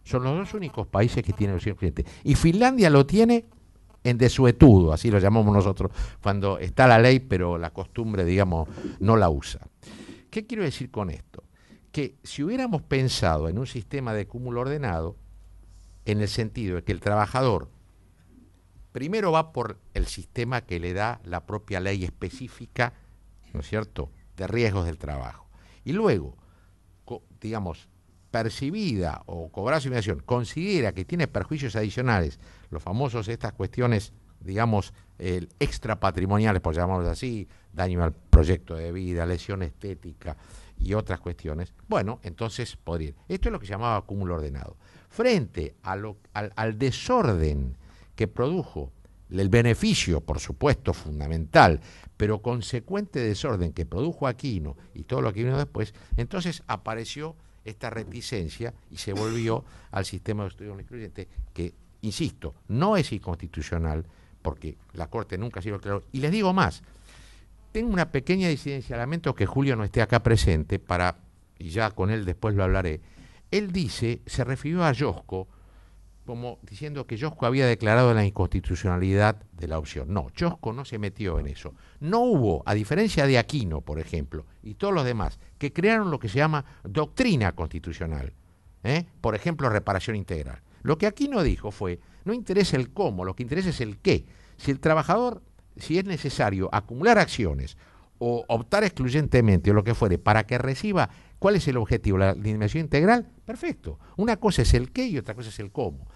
Son los dos únicos países que tienen opción excluyente. Y Finlandia lo tiene en desuetudo, así lo llamamos nosotros, cuando está la ley, pero la costumbre, digamos, no la usa. ¿Qué quiero decir con esto? Que si hubiéramos pensado en un sistema de cúmulo ordenado, en el sentido de que el trabajador primero va por el sistema que le da la propia ley específica, ¿no es cierto?, de riesgos del trabajo. Y luego, digamos, percibida o cobrada su inversión, considera que tiene perjuicios adicionales, los famosos, estas cuestiones, digamos, extrapatrimoniales, por llamarlos así, daño al proyecto de vida, lesión estética y otras cuestiones, bueno, entonces podría ir. Esto es lo que se llamaba cúmulo ordenado. Frente al desorden que produjo el beneficio, por supuesto, fundamental, pero consecuente desorden que produjo Aquino y todo lo que vino después, entonces apareció esta reticencia y se volvió al sistema de estudio excluyente que, insisto, no es inconstitucional porque la Corte nunca ha sido claro. Y les digo más, tengo una pequeña disidencia, lamento que Julio no esté acá presente y ya con él después lo hablaré. Él se refirió a Josko como diciendo que Josko había declarado la inconstitucionalidad de la opción. No, Josko no se metió en eso. No hubo, a diferencia de Aquino, por ejemplo, y todos los demás, que crearon lo que se llama doctrina constitucional. Por ejemplo, reparación integral. Lo que Aquino dijo fue, no interesa el cómo, lo que interesa es el qué. Si el trabajador, si es necesario acumular acciones o optar excluyentemente o lo que fuere para que reciba, ¿cuál es el objetivo? La indemnización integral, perfecto. Una cosa es el qué y otra cosa es el cómo.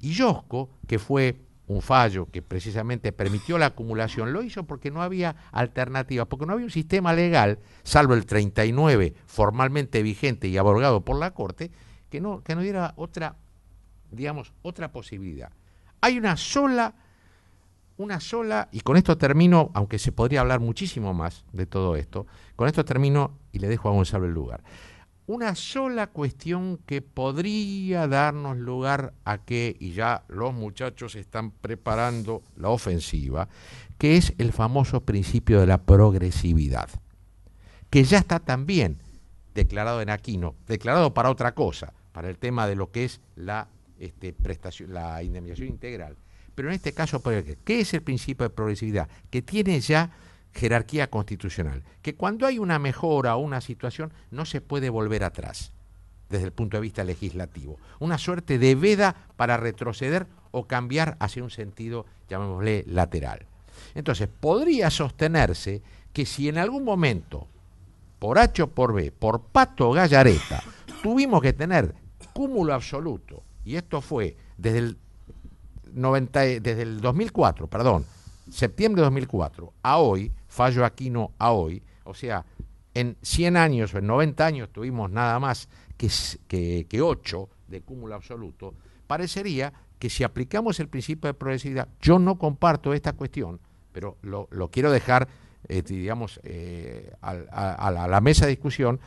Y Josko, que fue un fallo que precisamente permitió la acumulación, lo hizo porque no había alternativa, porque no había un sistema legal, salvo el 39 formalmente vigente y abrogado por la Corte, que no diera otra, digamos, otra posibilidad. Hay una sola, y con esto termino, aunque se podría hablar muchísimo más de todo esto, con esto termino y le dejo a Gonzalo el lugar. Una sola cuestión que podría darnos lugar a que, y ya los muchachos están preparando la ofensiva, que es el famoso principio de la progresividad, que ya está también declarado en Aquino, declarado para otra cosa, para el tema de lo que es la la indemnización integral. Pero en este caso, ¿qué es el principio de progresividad? Que tiene ya jerarquía constitucional, que cuando hay una mejora o una situación no se puede volver atrás desde el punto de vista legislativo. Una suerte de veda para retroceder o cambiar hacia un sentido, llamémosle, lateral. Entonces, podría sostenerse que si en algún momento, por H o por B, por Pato o Gallareta, tuvimos que tener cúmulo absoluto, y esto fue desde el 2004, septiembre de 2004, a hoy, fallo Aquino a hoy, o sea, en 100 años o en 90 años tuvimos nada más que 8 de cúmulo absoluto, parecería que si aplicamos el principio de progresividad, yo no comparto esta cuestión, pero lo quiero dejar, digamos, a la mesa de discusión,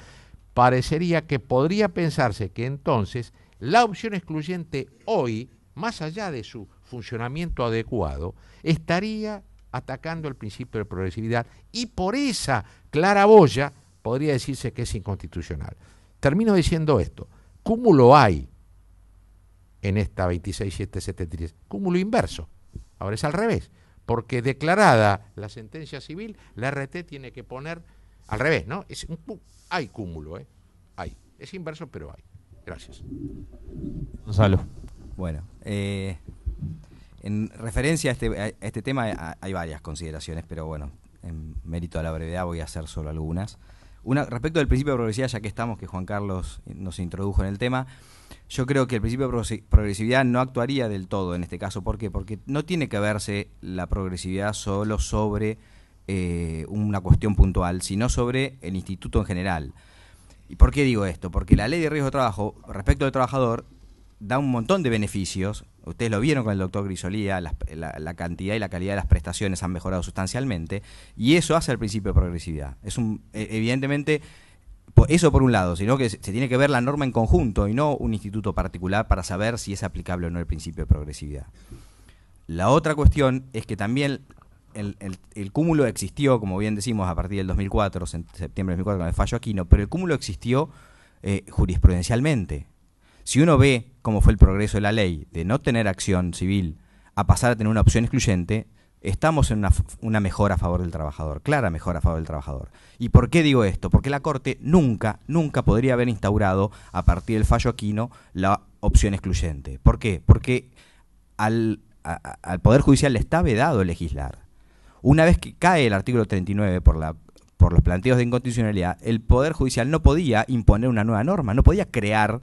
parecería que podría pensarse que entonces la opción excluyente hoy, más allá de su funcionamiento adecuado, estaría atacando el principio de progresividad y por esa claraboya podría decirse que es inconstitucional. Termino diciendo esto, cúmulo hay en esta 26773, cúmulo inverso, ahora es al revés, porque declarada la sentencia civil, la RT tiene que poner al revés, ¿no? Hay cúmulo, hay, es inverso pero hay. Gracias. Gonzalo. Bueno, en referencia a este tema hay varias consideraciones, pero bueno, en mérito a la brevedad voy a hacer solo algunas. Respecto del principio de progresividad, ya que estamos, que Juan Carlos nos introdujo en el tema, yo creo que el principio de progresividad no actuaría del todo en este caso. ¿Por qué? Porque no tiene que verse la progresividad solo sobre una cuestión puntual, sino sobre el instituto en general. ¿Y por qué digo esto? Porque la ley de riesgo de trabajo, respecto al trabajador, da un montón de beneficios. Ustedes lo vieron con el doctor Grisolía, la cantidad y la calidad de las prestaciones han mejorado sustancialmente, y eso hace el principio de progresividad. Evidentemente, eso por un lado, sino que se tiene que ver la norma en conjunto y no un instituto particular para saber si es aplicable o no el principio de progresividad. La otra cuestión es que también el cúmulo existió, como bien decimos, a partir del 2004, septiembre del 2004, con el fallo Aquino, pero el cúmulo existió jurisprudencialmente. Si uno ve cómo fue el progreso de la ley de no tener acción civil a pasar a tener una opción excluyente, estamos en una mejora a favor del trabajador, clara mejora a favor del trabajador. ¿Y por qué digo esto? Porque la Corte nunca podría haber instaurado, a partir del fallo Aquino, la opción excluyente. ¿Por qué? Porque al Poder Judicial le está vedado legislar. Una vez que cae el artículo 39 por los planteos de inconstitucionalidad, el Poder Judicial no podía imponer una nueva norma, no podía crear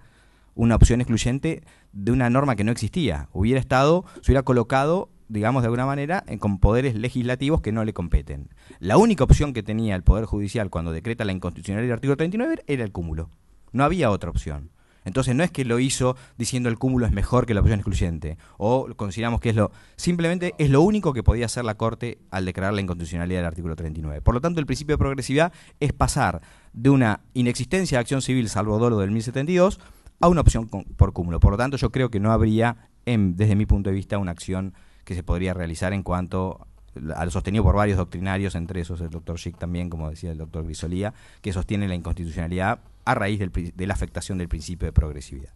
una opción excluyente de una norma que no existía. Se hubiera colocado, digamos de alguna manera, con poderes legislativos que no le competen. La única opción que tenía el Poder Judicial cuando decreta la inconstitucionalidad del artículo 39 era el cúmulo. No había otra opción. Entonces no es que lo hizo diciendo el cúmulo es mejor que la opción excluyente, o consideramos que simplemente es lo único que podía hacer la Corte al declarar la inconstitucionalidad del artículo 39. Por lo tanto, el principio de progresividad es pasar de una inexistencia de acción civil salvo dolo del 1072 a una opción por cúmulo. Por lo tanto, yo creo que no habría, desde mi punto de vista, una acción que se podría realizar en cuanto a lo sostenido por varios doctrinarios, entre esos el doctor Schick también, como decía el doctor Grisolía, que sostiene la inconstitucionalidad a raíz de la afectación del principio de progresividad.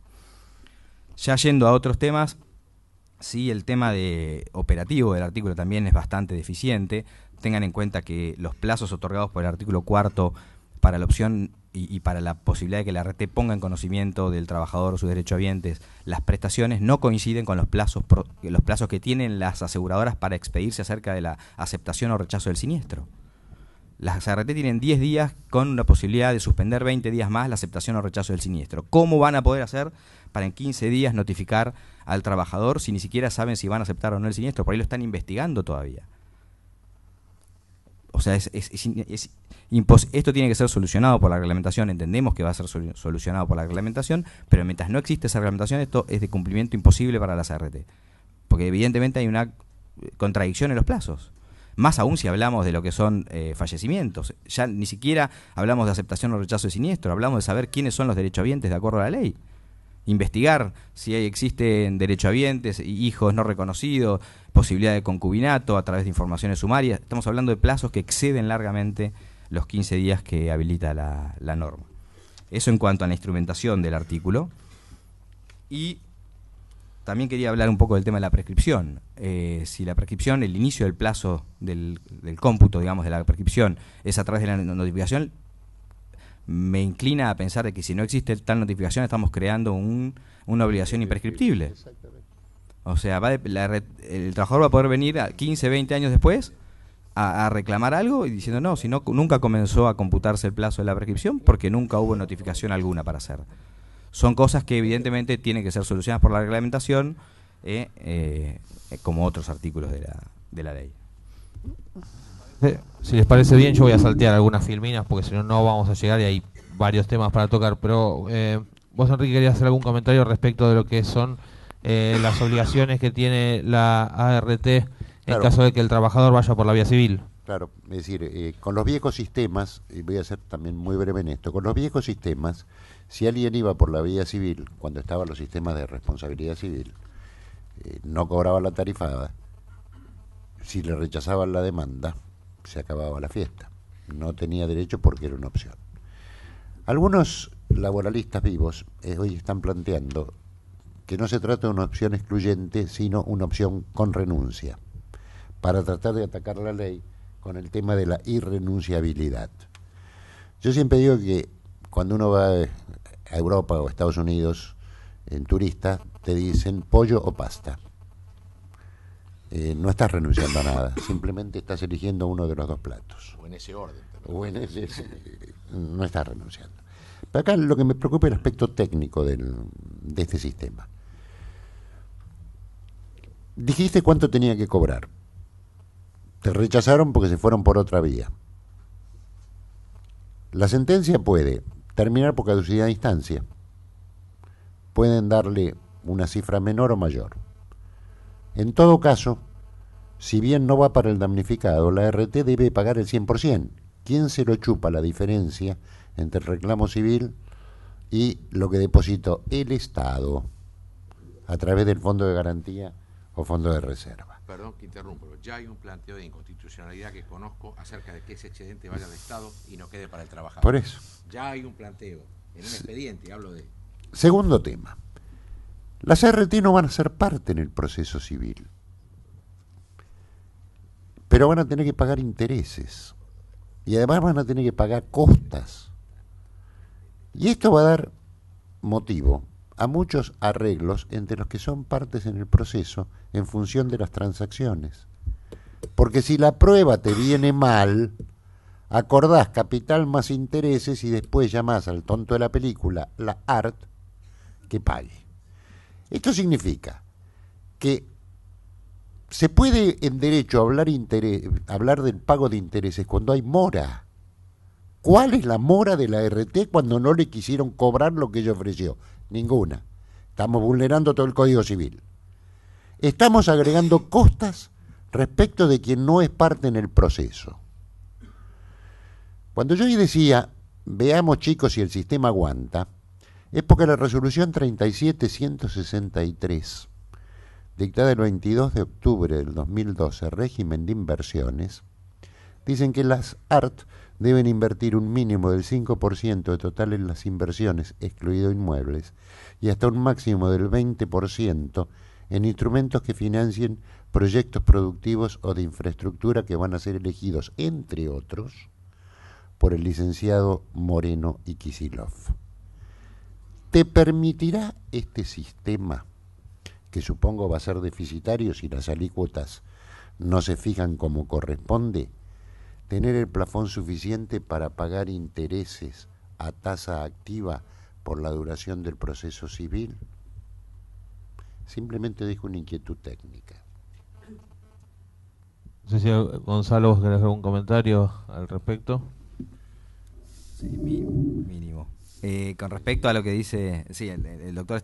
Ya yendo a otros temas, sí, el tema operativo del artículo también es bastante deficiente. Tengan en cuenta que los plazos otorgados por el artículo 4 para la opción y para la posibilidad de que la RT ponga en conocimiento del trabajador o sus derechohabientes las prestaciones no coinciden con los plazos que tienen las aseguradoras para expedirse acerca de la aceptación o rechazo del siniestro. Las RT tienen 10 días con la posibilidad de suspender 20 días más la aceptación o rechazo del siniestro. ¿Cómo van a poder hacer para en 15 días notificar al trabajador si ni siquiera saben si van a aceptar o no el siniestro? Por ahí lo están investigando todavía. O sea, esto tiene que ser solucionado por la reglamentación. Entendemos que va a ser solucionado por la reglamentación, pero mientras no existe esa reglamentación, esto es de cumplimiento imposible para las ART. Porque evidentemente hay una contradicción en los plazos. Más aún si hablamos de lo que son fallecimientos. Ya ni siquiera hablamos de aceptación o rechazo de siniestro, hablamos de saber quiénes son los derechohabientes de acuerdo a la ley. Investigar si existen derechohabientes, hijos no reconocidos, posibilidad de concubinato a través de informaciones sumarias. Estamos hablando de plazos que exceden largamente los 15 días que habilita la norma. Eso en cuanto a la instrumentación del artículo. Y también quería hablar un poco del tema de la prescripción. Si la prescripción, el inicio del plazo del cómputo, digamos, de la prescripción es a través de la notificación, me inclina a pensar de que si no existe tal notificación estamos creando una obligación imprescriptible. O sea, el trabajador va a poder venir a 15, 20 años después a reclamar algo y diciendo no, si no, nunca comenzó a computarse el plazo de la prescripción porque nunca hubo notificación alguna para hacer. Son cosas que evidentemente tienen que ser solucionadas por la reglamentación, como otros artículos de la ley. Si les parece bien, yo voy a saltear algunas filminas porque si no, no vamos a llegar y hay varios temas para tocar. Pero vos, Enrique, querías hacer algún comentario respecto de lo que son las obligaciones que tiene la ART en caso de que el trabajador vaya por la vía civil. Claro, es decir, con los viejos sistemas, y voy a ser también muy breve en esto, con los viejos sistemas, si alguien iba por la vía civil, cuando estaban los sistemas de responsabilidad civil, no cobraba la tarifada, si le rechazaban la demanda, se acababa la fiesta. No tenía derecho porque era una opción. Algunos laboralistas vivos hoy están planteando que no se trata de una opción excluyente, sino una opción con renuncia, para tratar de atacar la ley con el tema de la irrenunciabilidad. Yo siempre digo que cuando uno va a Europa o a Estados Unidos en turista, te dicen pollo o pasta. No estás renunciando a nada, simplemente estás eligiendo uno de los dos platos. O en ese orden. O en ese, no estás renunciando. Pero acá lo que me preocupa es el aspecto técnico de este sistema. Dijiste cuánto tenía que cobrar. Te rechazaron porque se fueron por otra vía. La sentencia puede terminar por caducidad de instancia. Pueden darle una cifra menor o mayor. En todo caso, si bien no va para el damnificado, la RT debe pagar el 100%. ¿Quién se lo chupa la diferencia entre el reclamo civil y lo que depositó el Estado a través del Fondo de Garantía o Fondo de Reserva? Perdón que interrumpo, pero ya hay un planteo de inconstitucionalidad que conozco acerca de que ese excedente vaya al Estado y no quede para el trabajador. Por eso. Ya hay un planteo, en un expediente, hablo de... Segundo tema. Las RT no van a ser parte en el proceso civil, pero van a tener que pagar intereses y además van a tener que pagar costas. Y esto va a dar motivo a muchos arreglos entre los que son partes en el proceso en función de las transacciones. Porque si la prueba te viene mal, acordás capital más intereses y después llamás al tonto de la película, la ART, que pague. Esto significa que se puede en derecho hablar del pago de intereses cuando hay mora. ¿Cuál es la mora de la RT cuando no le quisieron cobrar lo que ella ofreció? Ninguna. Estamos vulnerando todo el Código Civil. Estamos agregando costas respecto de quien no es parte en el proceso. Cuando yo hoy decía, veamos chicos si el sistema aguanta, es porque la resolución 37.163, dictada el 22 de octubre del 2012, régimen de inversiones, dicen que las ART deben invertir un mínimo del 5% de total en las inversiones, excluido inmuebles, y hasta un máximo del 20% en instrumentos que financien proyectos productivos o de infraestructura que van a ser elegidos, entre otros, por el licenciado Moreno y Kicillof. ¿Te permitirá este sistema, que supongo va a ser deficitario si las alícuotas no se fijan como corresponde, tener el plafón suficiente para pagar intereses a tasa activa por la duración del proceso civil? Simplemente dejo una inquietud técnica. No sé si Gonzalo, ¿vos querés algún comentario al respecto? Sí, mínimo. Con respecto a lo que dice, sí, el doctor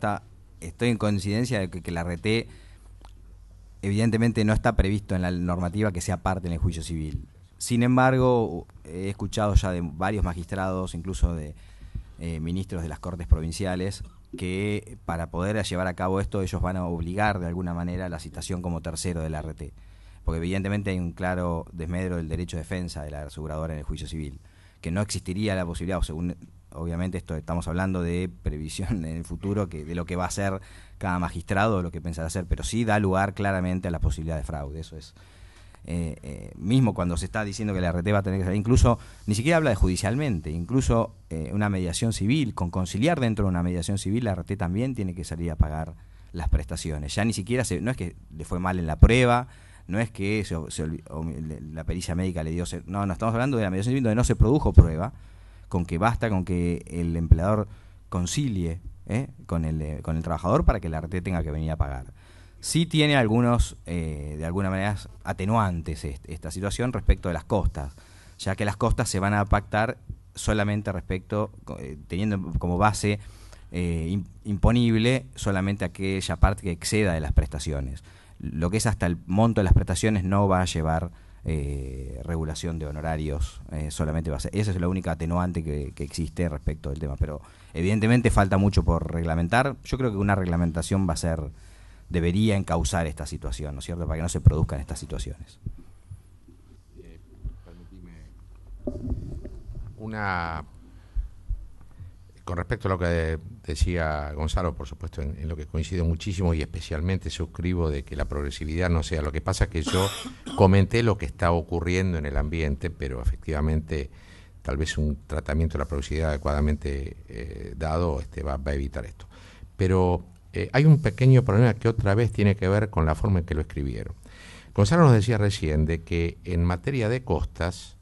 estoy en coincidencia de que la RT evidentemente no está previsto en la normativa que sea parte en el juicio civil. Sin embargo, he escuchado ya de varios magistrados, incluso de ministros de las Cortes Provinciales, que para poder llevar a cabo esto ellos van a obligar de alguna manera a la citación como tercero de la RT, porque evidentemente hay un claro desmedro del derecho de defensa de la aseguradora en el juicio civil, que no existiría la posibilidad, o según obviamente esto estamos hablando de previsión en el futuro, de lo que va a hacer cada magistrado, de lo que pensará hacer, pero sí da lugar claramente a la posibilidad de fraude. Eso es, mismo cuando se está diciendo que la RT va a tener que salir, incluso, ni siquiera habla de judicialmente, incluso una mediación civil, con conciliar dentro de una mediación civil, la RT también tiene que salir a pagar las prestaciones. Ya ni siquiera, no es que le fue mal en la prueba, no es que la pericia médica le dio... No, estamos hablando de la mediación civil donde no se produjo prueba, con que basta con que el empleador concilie con el trabajador para que la RT tenga que venir a pagar. Sí tiene algunos, de alguna manera, atenuantes esta situación respecto de las costas, ya que las costas se van a pactar solamente respecto, teniendo como base imponible solamente aquella parte que exceda de las prestaciones. Lo que es hasta el monto de las prestaciones no va a llevar regulación de honorarios, solamente va a ser, esa es la única atenuante que existe respecto del tema, pero evidentemente falta mucho por reglamentar. Yo creo que una reglamentación debería encauzar esta situación, ¿no es cierto?, para que no se produzcan estas situaciones. Permitime con respecto a lo que decía Gonzalo, por supuesto, en lo que coincido muchísimo y especialmente suscribo de que la progresividad no sea. Lo que pasa es que yo comenté lo que está ocurriendo en el ambiente, pero efectivamente tal vez un tratamiento de la progresividad adecuadamente dado va a evitar esto. Pero hay un pequeño problema que otra vez tiene que ver con la forma en que lo escribieron. Gonzalo nos decía recién de que en materia de costas,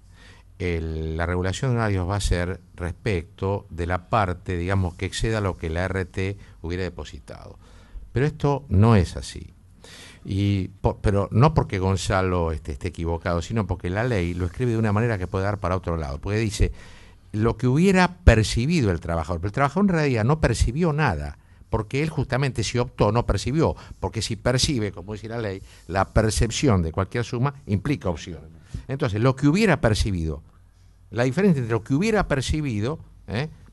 la regulación de horarios va a ser respecto de la parte, digamos, que exceda lo que la RT hubiera depositado. Pero esto no es así. Pero no porque Gonzalo esté equivocado, sino porque la ley lo escribe de una manera que puede dar para otro lado. Porque dice, lo que hubiera percibido el trabajador. Pero el trabajador en realidad no percibió nada, porque él justamente si optó no percibió. Porque si percibe, como dice la ley, la percepción de cualquier suma implica opción. Entonces, lo que hubiera percibido, la diferencia entre lo que hubiera percibido,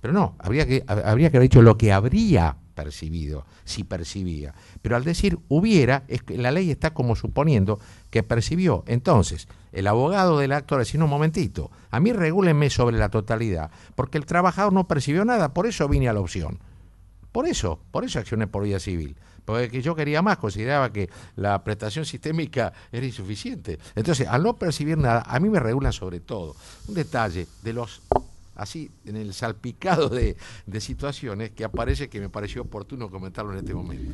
pero no, habría que haber dicho lo que habría percibido, si percibía. Pero al decir hubiera, es que la ley está como suponiendo que percibió. Entonces, el abogado del actor dice, no, un momentito, a mí regúlenme sobre la totalidad, porque el trabajador no percibió nada, por eso vine a la opción. Por eso accioné por vía civil. Porque yo quería más, consideraba que la prestación sistémica era insuficiente. Entonces, al no percibir nada, a mí me regulan sobre todo. Un detalle de los, así, en el salpicado de situaciones que aparece, que me pareció oportuno comentarlo en este momento.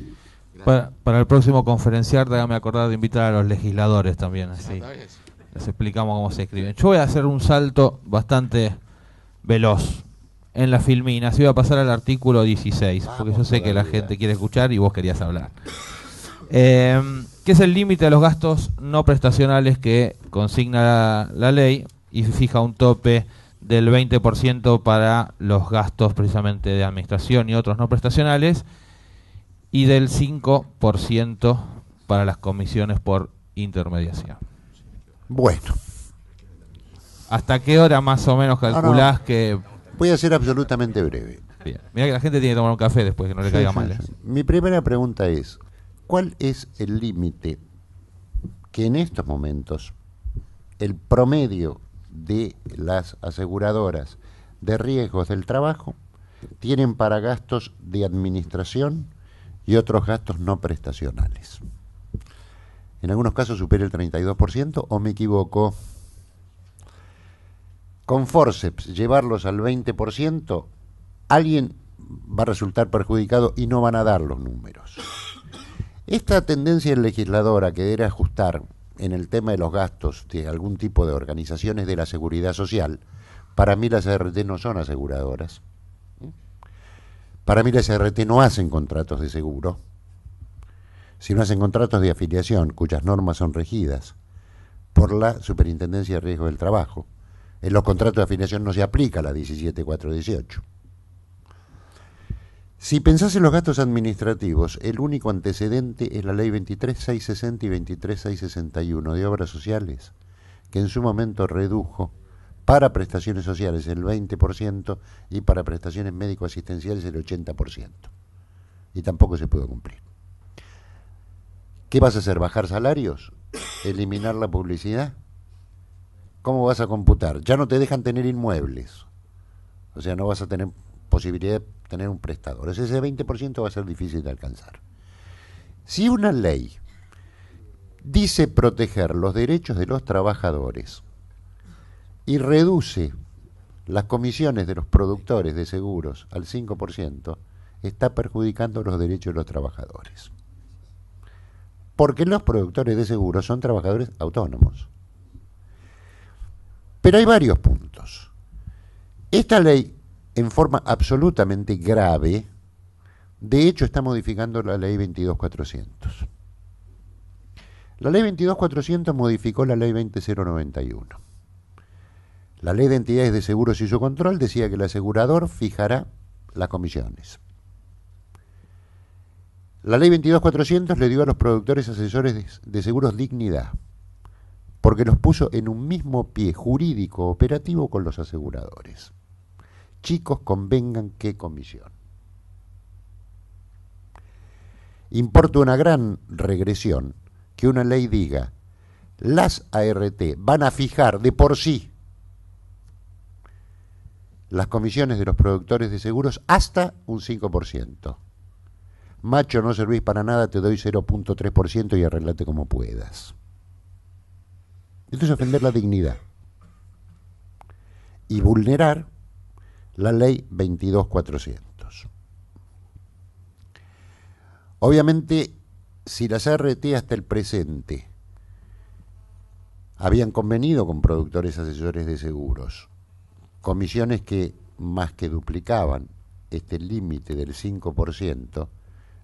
Para el próximo conferenciar, hágame acordar de invitar a los legisladores también, así les explicamos cómo se escriben. Yo voy a hacer un salto bastante veloz en la filmina, así voy a pasar al artículo 16, porque yo sé que la gente quiere escuchar y vos querías hablar. Que es el límite de los gastos no prestacionales que consigna la ley y fija un tope del 20% para los gastos precisamente de administración y otros no prestacionales y del 5% para las comisiones por intermediación. Bueno. ¿Hasta qué hora más o menos calculás que...? Voy a ser absolutamente breve. Bien. Mira que la gente tiene que tomar un café después, que no le caiga mal. Mi primera pregunta es, ¿cuál es el límite que en estos momentos el promedio de las aseguradoras de riesgos del trabajo tienen para gastos de administración y otros gastos no prestacionales? En algunos casos supera el 32%, ¿o me equivoco? Con forceps, llevarlos al 20%, alguien va a resultar perjudicado y no van a dar los números. Esta tendencia del legislador a querer ajustar en el tema de los gastos de algún tipo de organizaciones de la seguridad social, para mí las ART no son aseguradoras. Para mí las ART no hacen contratos de seguro, sino hacen contratos de afiliación, cuyas normas son regidas por la Superintendencia de Riesgos del Trabajo. En los contratos de afiliación no se aplica la 17.418. Si pensás en los gastos administrativos, el único antecedente es la ley 23.660 y 23.661 de obras sociales, que en su momento redujo para prestaciones sociales el 20% y para prestaciones médico-asistenciales el 80%. Y tampoco se pudo cumplir. ¿Qué vas a hacer? ¿Bajar salarios? ¿Eliminar la publicidad? ¿Cómo vas a computar? Ya no te dejan tener inmuebles. O sea, no vas a tener posibilidad de tener un prestador. Ese 20% va a ser difícil de alcanzar. Si una ley dice proteger los derechos de los trabajadores y reduce las comisiones de los productores de seguros al 5%, está perjudicando los derechos de los trabajadores. Porque los productores de seguros son trabajadores autónomos. Pero hay varios puntos. Esta ley, en forma absolutamente grave, de hecho está modificando la ley 22.400. La ley 22.400 modificó la ley 20.091. La ley de entidades de seguros y su control decía que el asegurador fijará las comisiones. La ley 22.400 le dio a los productores asesores de seguros dignidad, porque los puso en un mismo pie jurídico operativo con los aseguradores. Chicos, convengan qué comisión. Importa una gran regresión que una ley diga, las ART van a fijar de por sí las comisiones de los productores de seguros hasta un 5%. Macho, no servís para nada, te doy 0.3% y arreglate como puedas. Esto es ofender la dignidad y vulnerar la ley 22.400. Obviamente, si las ART hasta el presente habían convenido con productores asesores de seguros comisiones que más que duplicaban este límite del 5%,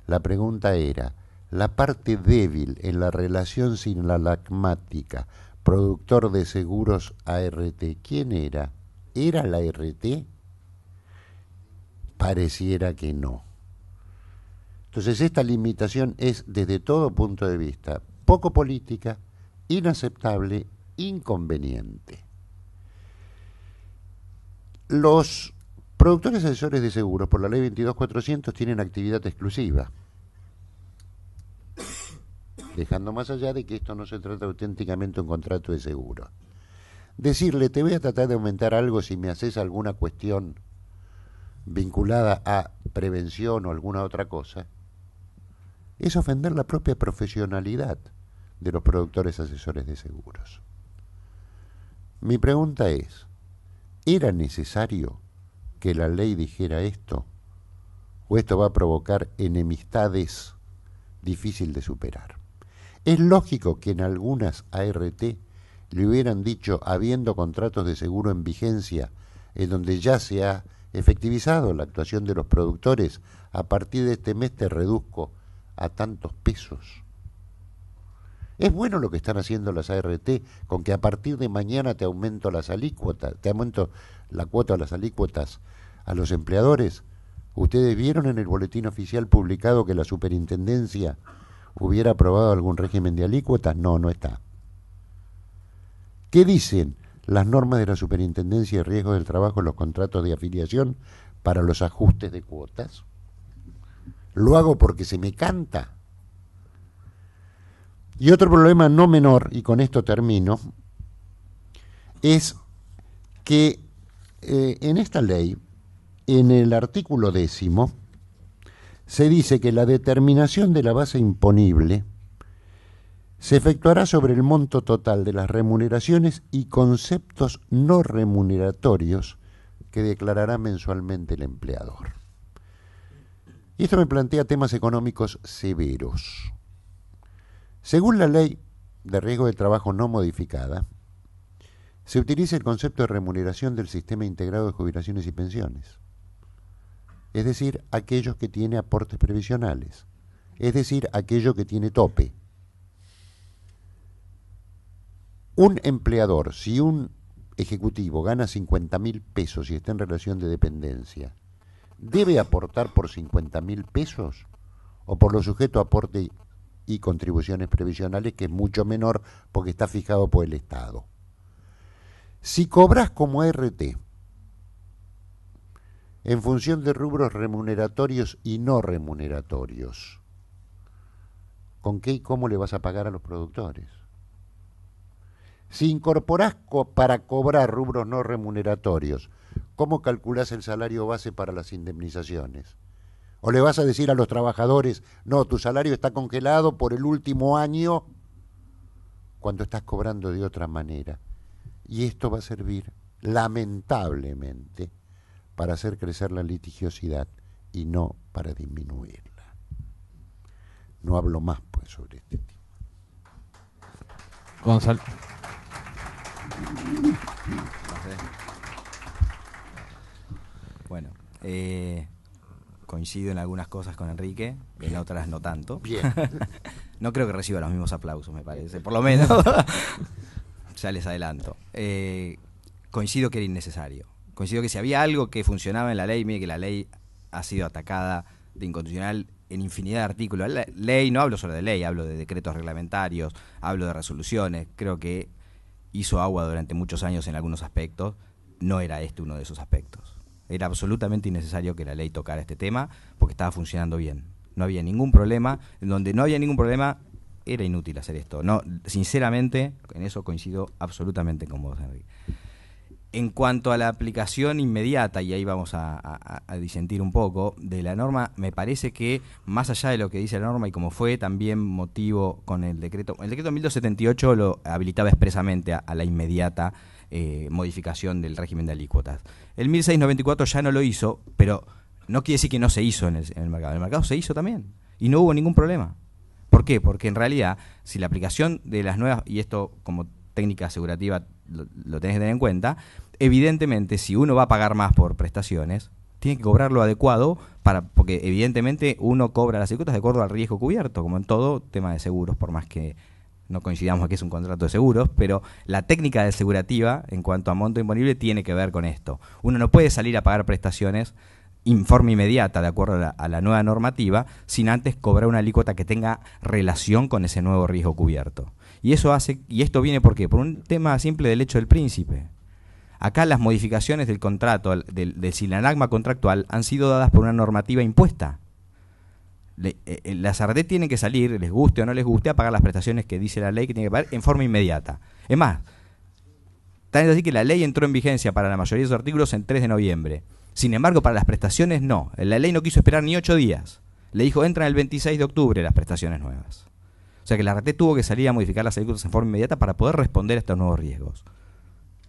la pregunta era, la parte débil en la relación sinalagmática productor de seguros ART, ¿quién era? ¿Era la ART? Pareciera que no. Entonces esta limitación es desde todo punto de vista poco política, inaceptable, inconveniente. Los productores asesores de seguros por la ley 22.400 tienen actividad exclusiva, dejando más allá de que esto no se trata auténticamente de un contrato de seguro. Decirle, te voy a tratar de aumentar algo si me haces alguna cuestión vinculada a prevención o alguna otra cosa, es ofender la propia profesionalidad de los productores asesores de seguros. Mi pregunta es, ¿era necesario que la ley dijera esto? ¿O esto va a provocar enemistades difíciles de superar? Es lógico que en algunas ART le hubieran dicho, habiendo contratos de seguro en vigencia, en donde ya se ha efectivizado la actuación de los productores, a partir de este mes te reduzco a tantos pesos. Es bueno lo que están haciendo las ART, con que a partir de mañana te aumento las alícuotas, te aumento la cuota de las alícuotas a los empleadores. ¿Ustedes vieron en el boletín oficial publicado que la superintendencia hubiera aprobado algún régimen de alícuotas? No, no está. ¿Qué dicen las normas de la superintendencia de riesgos del trabajo en los contratos de afiliación para los ajustes de cuotas? Lo hago porque se me canta. Y otro problema no menor, y con esto termino, es que en esta ley, en el artículo 10, se dice que la determinación de la base imponible se efectuará sobre el monto total de las remuneraciones y conceptos no remuneratorios que declarará mensualmente el empleador. Y esto me plantea temas económicos severos. Según la ley de riesgo de trabajo no modificada, se utiliza el concepto de remuneración del sistema integrado de jubilaciones y pensiones, es decir, aquellos que tiene aportes previsionales, es decir, aquello que tiene tope. Un empleador, si un ejecutivo gana 50.000 pesos y está en relación de dependencia, ¿debe aportar por 50.000 pesos o por lo sujeto a aporte y contribuciones previsionales, que es mucho menor porque está fijado por el Estado? Si cobras como ART en función de rubros remuneratorios y no remuneratorios, ¿con qué y cómo le vas a pagar a los productores? Si incorporás para cobrar rubros no remuneratorios ¿cómo calculás el salario base para las indemnizaciones? ¿O le vas a decir a los trabajadores, no, tu salario está congelado por el último año, cuando estás cobrando de otra manera? Y esto va a servir, lamentablemente, para hacer crecer la litigiosidad y no para disminuirla. No hablo más, pues, sobre este tema. Gonzalo. Bueno, coincido en algunas cosas con Enrique, en otras no tanto. Bien. No creo que reciba los mismos aplausos, me parece, por lo menos. Ya les adelanto. Coincido que era innecesario. Coincido que si había algo que funcionaba en la ley, mire que la ley ha sido atacada de inconstitucional en infinidad de artículos. La ley, no hablo solo de ley, hablo de decretos reglamentarios, hablo de resoluciones. Creo que hizo agua durante muchos años en algunos aspectos. No era este uno de esos aspectos. Era absolutamente innecesario que la ley tocara este tema porque estaba funcionando bien. No había ningún problema. En donde no había ningún problema, era inútil hacer esto. No, sinceramente, en eso coincido absolutamente con vos, Enrique. En cuanto a la aplicación inmediata, y ahí vamos a disentir un poco, de la norma, me parece que, más allá de lo que dice la norma, y como fue también motivo con el decreto 1278 lo habilitaba expresamente a la inmediata modificación del régimen de alícuotas. El 1694 ya no lo hizo, pero no quiere decir que no se hizo en el mercado. En el mercado se hizo también, y no hubo ningún problema. ¿Por qué? Porque en realidad, si la aplicación de las nuevas, y esto como técnica asegurativa lo tenés que tener en cuenta, evidentemente si uno va a pagar más por prestaciones, tiene que cobrar lo adecuado, porque evidentemente uno cobra las alícuotas de acuerdo al riesgo cubierto, como en todo tema de seguros, por más que no coincidamos que es un contrato de seguros, pero la técnica asegurativa en cuanto a monto imponible tiene que ver con esto. Uno no puede salir a pagar prestaciones en forma inmediata, de acuerdo a la nueva normativa, sin antes cobrar una alícuota que tenga relación con ese nuevo riesgo cubierto. Y eso hace, y esto viene ¿por qué? Por un tema simple del hecho del príncipe. Acá las modificaciones del contrato, del sinalagma contractual, han sido dadas por una normativa impuesta. Las ART tienen que salir, les guste o no les guste, a pagar las prestaciones que dice la ley que tienen que pagar en forma inmediata. Es más, tan es así que la ley entró en vigencia para la mayoría de sus artículos en 3 de noviembre. Sin embargo, para las prestaciones no. La ley no quiso esperar ni 8 días. Le dijo, entran el 26 de octubre las prestaciones nuevas. O sea que la ART tuvo que salir a modificar las alícuotas en forma inmediata para poder responder a estos nuevos riesgos.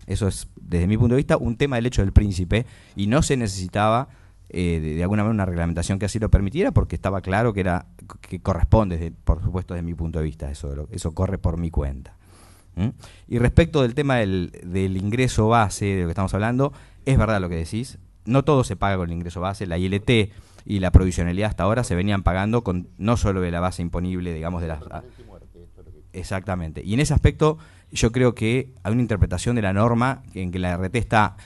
Eso es, desde mi punto de vista, un tema del hecho del príncipe, y no se necesitaba de alguna manera una reglamentación que así lo permitiera, porque estaba claro que corresponde, por supuesto, desde mi punto de vista. Eso corre por mi cuenta. Y respecto del tema del ingreso base, de lo que estamos hablando, es verdad lo que decís. No todo se paga con el ingreso base. La ILT y la provisionalidad hasta ahora se venían pagando con no solo de la base imponible, digamos, de las... Exactamente. Y en ese aspecto yo creo que hay una interpretación de la norma en que la RT está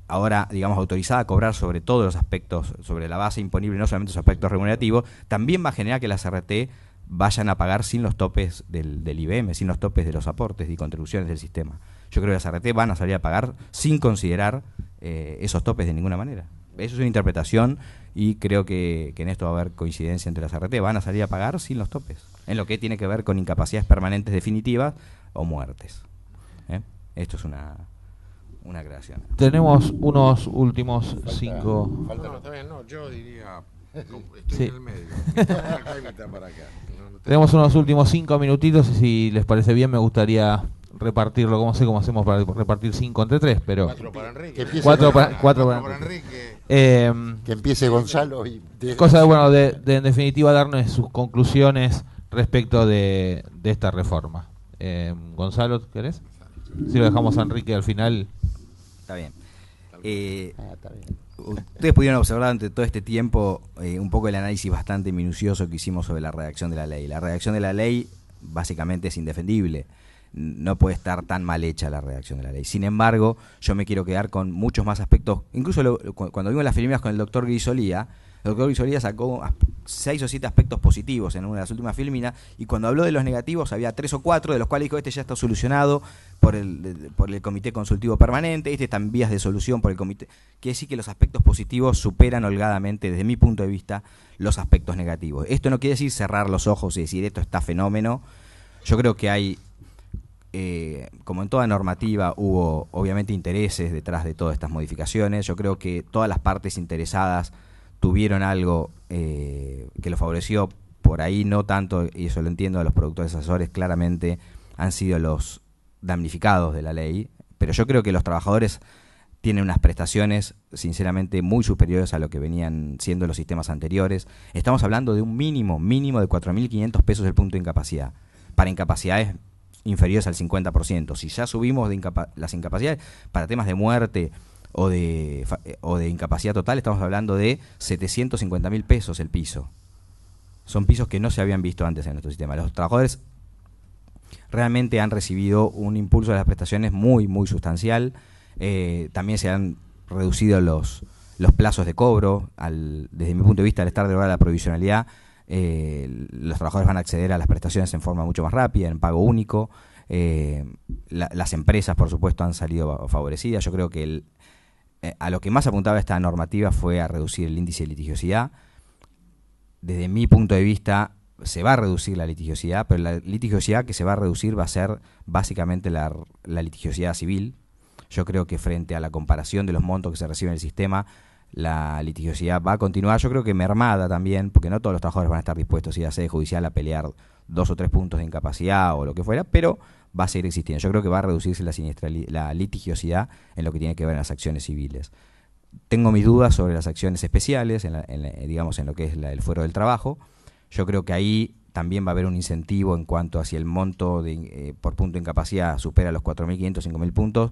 ahora, digamos, autorizada a cobrar sobre todos los aspectos, sobre la base imponible, no solamente los aspectos remunerativos, también va a generar que las RT vayan a pagar sin los topes del IBM, sin los topes de los aportes y contribuciones del sistema. Yo creo que las RT van a salir a pagar sin considerar esos topes de ninguna manera. Eso es una interpretación y creo que en esto va a haber coincidencia entre las RT. Van a salir a pagar sin los topes, en lo que tiene que ver con incapacidades permanentes definitivas o muertes. Esto es una creación. Tenemos unos últimos 5... No, está bien, no, yo diría, estoy Sí. en el medio. Acá y mitad para acá. No Tenemos unos últimos 5 minutitos y si les parece bien me gustaría repartirlo, como sé cómo hacemos para repartir 5 entre 3, pero... 4 para Enrique. Que empiece Cuatro con- para- cuatro para para Enrique. que empiece Gonzalo y cosa de, bueno, de en definitiva darnos sus conclusiones respecto de esta reforma. Gonzalo, ¿querés? Si lo dejamos a Enrique al final. Está bien. está bien. Ustedes pudieron observar durante todo este tiempo un poco el análisis bastante minucioso que hicimos sobre la redacción de la ley. La redacción de la ley básicamente es indefendible. No puede estar tan mal hecha la redacción de la ley. Sin embargo, yo me quiero quedar con muchos más aspectos. Incluso cuando vimos las filminas con el doctor Grisolía, el doctor Grisolía sacó 6 o 7 aspectos positivos en una de las últimas filminas, y cuando habló de los negativos había 3 o 4, de los cuales dijo, este ya está solucionado por el Comité Consultivo Permanente, este está en vías de solución por el Comité. Quiere decir que los aspectos positivos superan holgadamente, desde mi punto de vista, los aspectos negativos. Esto no quiere decir cerrar los ojos y decir, esto está fenómeno. Yo creo que hay como en toda normativa, hubo obviamente intereses detrás de todas estas modificaciones. Yo creo que todas las partes interesadas tuvieron algo que lo favoreció. Por ahí no tanto, y eso lo entiendo, a los productores asesores claramente han sido los damnificados de la ley, pero yo creo que los trabajadores tienen unas prestaciones sinceramente muy superiores a lo que venían siendo los sistemas anteriores. Estamos hablando de un mínimo de 4.500 pesos el punto de incapacidad, para incapacidades inferiores al 50%. Si ya subimos las incapacidades para temas de muerte o de incapacidad total, estamos hablando de 750.000 pesos el piso. Son pisos que no se habían visto antes en nuestro sistema. Los trabajadores realmente han recibido un impulso de las prestaciones muy, muy sustancial. También se han reducido los plazos de cobro. Desde mi punto de vista, al estar derogada la provisionalidad, los trabajadores van a acceder a las prestaciones en forma mucho más rápida, en pago único. Las empresas, por supuesto, han salido favorecidas. Yo creo que a lo que más apuntaba esta normativa fue a reducir el índice de litigiosidad. Desde mi punto de vista, se va a reducir la litigiosidad, pero la litigiosidad que se va a reducir va a ser básicamente la litigiosidad civil. Yo creo que frente a la comparación de los montos que se reciben en el sistema, la litigiosidad va a continuar, yo creo que mermada también, porque no todos los trabajadores van a estar dispuestos a ir a sede judicial a pelear 2 o 3 puntos de incapacidad o lo que fuera, pero va a seguir existiendo. Yo creo que va a reducirse la litigiosidad en lo que tiene que ver en las acciones civiles. Tengo mis dudas sobre las acciones especiales, digamos en lo que es el fuero del trabajo. Yo creo que ahí también va a haber un incentivo en cuanto a si el monto por punto de incapacidad supera los 4.500, 5.000 puntos,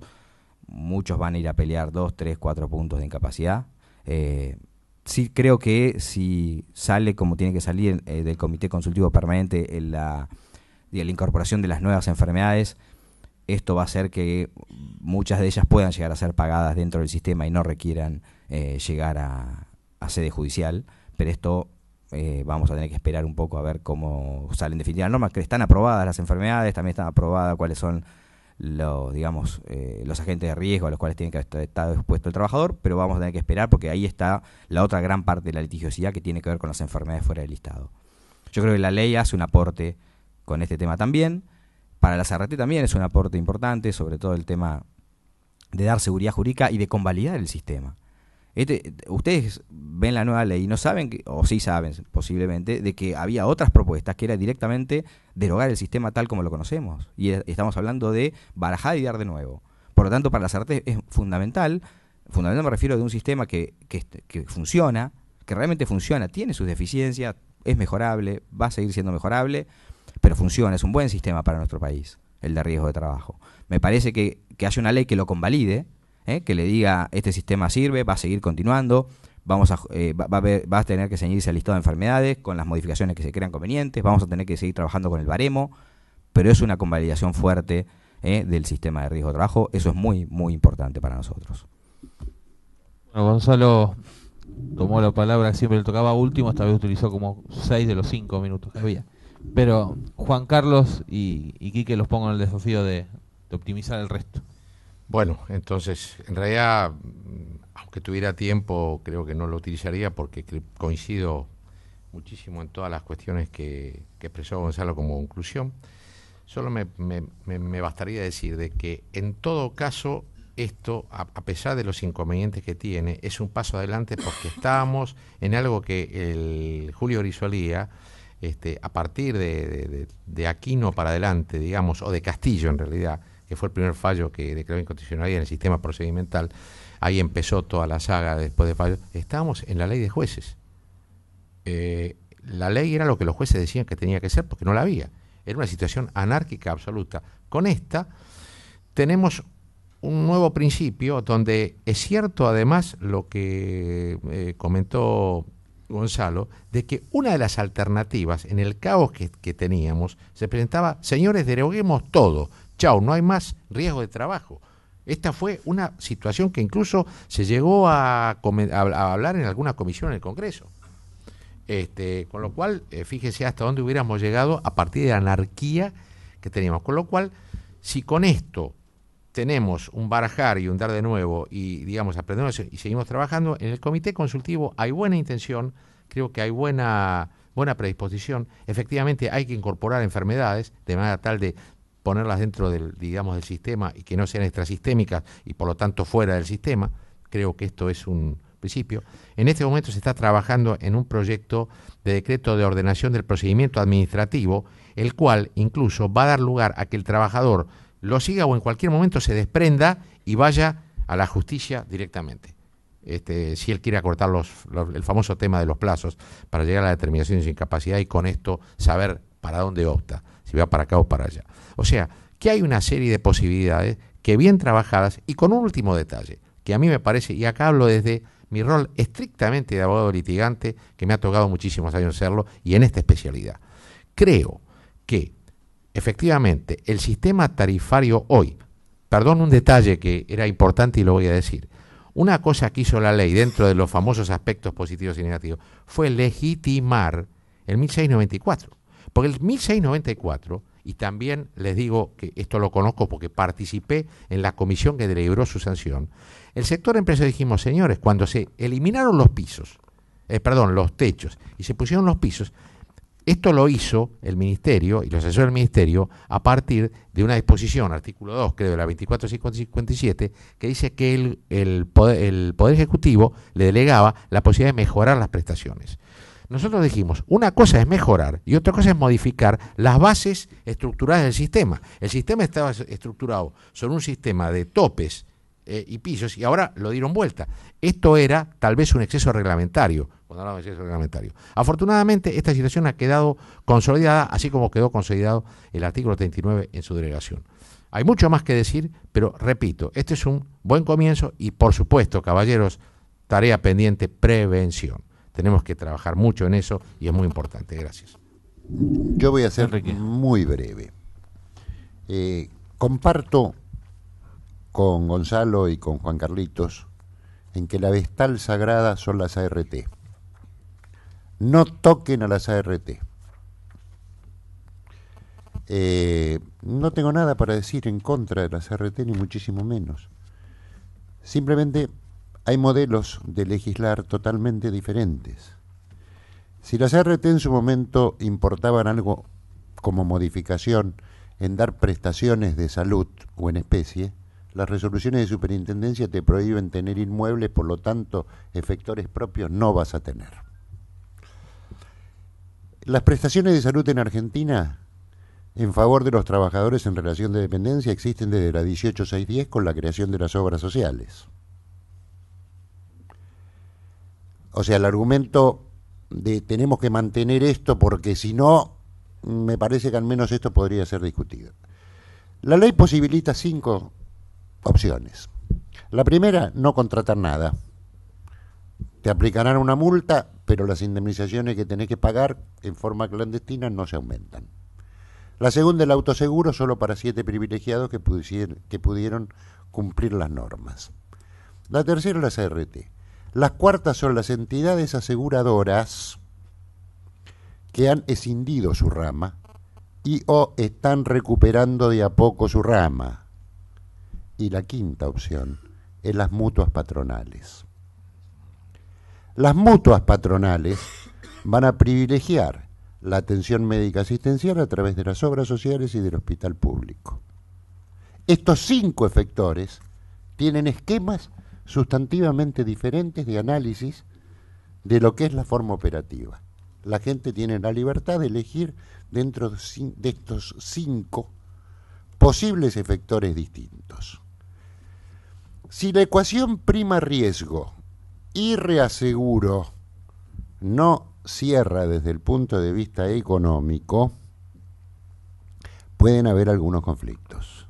muchos van a ir a pelear 2, 3, 4 puntos de incapacidad. Sí creo que si sale como tiene que salir del Comité Consultivo Permanente la incorporación de las nuevas enfermedades, esto va a hacer que muchas de ellas puedan llegar a ser pagadas dentro del sistema y no requieran llegar a sede judicial, pero esto vamos a tener que esperar un poco a ver cómo salen definitivas normas, que están aprobadas las enfermedades, también están aprobadas cuáles son los agentes de riesgo a los cuales tiene que estar expuesto el trabajador, pero vamos a tener que esperar porque ahí está la otra gran parte de la litigiosidad que tiene que ver con las enfermedades fuera del listado. Yo creo que la ley hace un aporte con este tema también. Para la CRT también es un aporte importante, sobre todo el tema de dar seguridad jurídica y de convalidar el sistema. Ustedes ven la nueva ley y no saben, o sí saben posiblemente, de que había otras propuestas que era directamente derogar el sistema tal como lo conocemos. Y estamos hablando de barajar y dar de nuevo. Por lo tanto, para la CRT es fundamental me refiero de un sistema que funciona, que realmente funciona, tiene sus deficiencias, es mejorable, va a seguir siendo mejorable, pero funciona, es un buen sistema para nuestro país, el de riesgo de trabajo. Me parece que haya una ley que lo convalide, que le diga este sistema sirve, va a seguir continuando, va a tener que ceñirse al listado de enfermedades con las modificaciones que se crean convenientes, vamos a tener que seguir trabajando con el baremo, pero es una convalidación fuerte del sistema de riesgo de trabajo. Eso es muy, muy importante para nosotros. Bueno, Gonzalo tomó la palabra que siempre le tocaba último, esta vez utilizó como 6 de los 5 minutos que había. Pero Juan Carlos y Quique los pongo en el desafío de optimizar el resto. Bueno, entonces, en realidad, aunque tuviera tiempo, creo que no lo utilizaría porque coincido muchísimo en todas las cuestiones que expresó Gonzalo como conclusión. Solo me bastaría decir de que, en todo caso, esto, a pesar de los inconvenientes que tiene, es un paso adelante porque estábamos en algo que el Julio Grisolía, a partir de Aquino para adelante, digamos, o de Castillo en realidad, que fue el primer fallo que declaró inconstitucionalidad en el sistema procedimental, ahí empezó toda la saga después de fallo, estábamos en la ley de jueces. La ley era lo que los jueces decían que tenía que ser porque no la había. Era una situación anárquica absoluta. Con esta tenemos un nuevo principio donde es cierto además lo que comentó Gonzalo, de que una de las alternativas en el caos que teníamos se presentaba: señores, deroguemos todo, chao, no hay más riesgo de trabajo. Esta fue una situación que incluso se llegó a hablar en alguna comisión en el Congreso. Con lo cual, fíjese hasta dónde hubiéramos llegado a partir de la anarquía que teníamos. Con lo cual, si con esto tenemos un barajar y un dar de nuevo y, digamos, aprendemos y seguimos trabajando, en el comité consultivo hay buena intención, creo que hay buena predisposición. Efectivamente, hay que incorporar enfermedades de manera tal de ponerlas dentro del, digamos, del sistema y que no sean extrasistémicas y por lo tanto fuera del sistema. Creo que esto es un principio. En este momento se está trabajando en un proyecto de decreto de ordenación del procedimiento administrativo, el cual incluso va a dar lugar a que el trabajador lo siga o en cualquier momento se desprenda y vaya a la justicia directamente. Si él quiere acortar el famoso tema de los plazos para llegar a la determinación de su incapacidad y con esto saber para dónde opta, si va para acá o para allá. O sea, que hay una serie de posibilidades que bien trabajadas y con un último detalle, que a mí me parece, y acá hablo desde mi rol estrictamente de abogado litigante, que me ha tocado muchísimos años serlo, y en esta especialidad. Creo que efectivamente el sistema tarifario hoy, perdón un detalle que era importante y lo voy a decir, una cosa que hizo la ley dentro de los famosos aspectos positivos y negativos fue legitimar el 1694. Porque el 1694, y también les digo que esto lo conozco porque participé en la comisión que deliberó su sanción, el sector empresarial dijimos, señores, cuando se eliminaron los pisos, los techos, y se pusieron los pisos, esto lo hizo el Ministerio y los asesores del Ministerio a partir de una disposición, artículo 2, creo, de la 2457, que dice que el Poder Ejecutivo le delegaba la posibilidad de mejorar las prestaciones. Nosotros dijimos, una cosa es mejorar y otra cosa es modificar las bases estructurales del sistema. El sistema estaba estructurado sobre un sistema de topes y pisos y ahora lo dieron vuelta. Esto era tal vez un exceso reglamentario, cuando hablamos de exceso reglamentario. Afortunadamente esta situación ha quedado consolidada, así como quedó consolidado el artículo 39 en su delegación. Hay mucho más que decir, pero repito, este es un buen comienzo y por supuesto, caballeros, tarea pendiente, prevención. Tenemos que trabajar mucho en eso y es muy importante. Gracias. Yo voy a ser muy breve. Comparto con Gonzalo y con Juan Carlitos en que la vestal sagrada son las ART. No toquen a las ART. No tengo nada para decir en contra de las ART, ni muchísimo menos. Simplemente hay modelos de legislar totalmente diferentes. Si las ART en su momento importaban algo como modificación en dar prestaciones de salud o en especie, las resoluciones de superintendencia te prohíben tener inmuebles, por lo tanto, efectores propios no vas a tener. Las prestaciones de salud en Argentina en favor de los trabajadores en relación de dependencia existen desde la 18610 con la creación de las obras sociales. O sea, el argumento de tenemos que mantener esto porque si no, me parece que al menos esto podría ser discutido. La ley posibilita 5 opciones. La primera, no contratar nada. Te aplicarán una multa, pero las indemnizaciones que tenés que pagar en forma clandestina no se aumentan. La segunda, el autoseguro, solo para 7 privilegiados que pudieron cumplir las normas. La tercera, las ART. Las cuartas son las entidades aseguradoras que han escindido su rama y o están recuperando de a poco su rama. Y la quinta opción es las mutuas patronales. Las mutuas patronales van a privilegiar la atención médica asistencial a través de las obras sociales y del hospital público. Estos 5 efectores tienen esquemas sustantivamente diferentes de análisis de lo que es la forma operativa. La gente tiene la libertad de elegir dentro de estos 5 posibles efectores distintos. Si la ecuación prima riesgo y reaseguro no cierra desde el punto de vista económico, pueden haber algunos conflictos.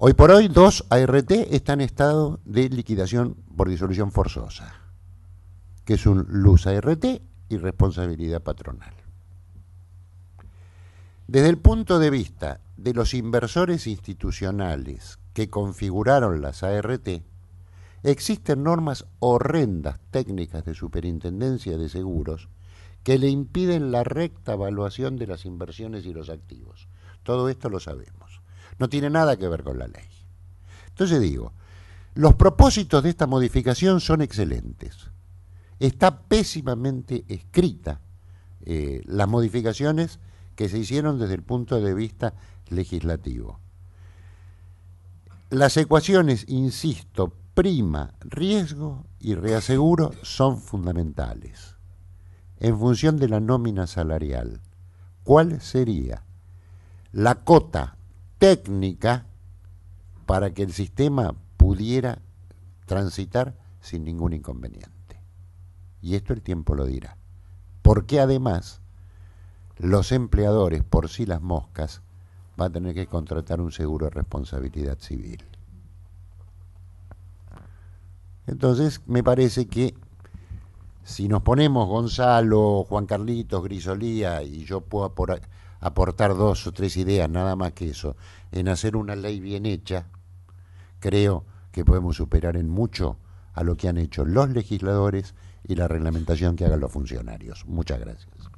Hoy por hoy, 2 ART están en estado de liquidación por disolución forzosa, que es un luz ART y responsabilidad patronal. Desde el punto de vista de los inversores institucionales que configuraron las ART, existen normas horrendas técnicas de superintendencia de seguros que le impiden la recta evaluación de las inversiones y los activos. Todo esto lo sabemos. No tiene nada que ver con la ley. Entonces digo, los propósitos de esta modificación son excelentes. Está pésimamente escrita las modificaciones que se hicieron desde el punto de vista legislativo. Las ecuaciones, insisto, prima, riesgo y reaseguro son fundamentales. En función de la nómina salarial, ¿cuál sería la cota técnica para que el sistema pudiera transitar sin ningún inconveniente? Y esto el tiempo lo dirá. Porque además, los empleadores, por sí las moscas, van a tener que contratar un seguro de responsabilidad civil. Entonces, me parece que si nos ponemos Gonzalo, Juan Carlitos, Grisolía, y yo puedo aportar 2 o 3 ideas, nada más que eso, en hacer una ley bien hecha, creo que podemos superar en mucho a lo que han hecho los legisladores y la reglamentación que hagan los funcionarios. Muchas gracias.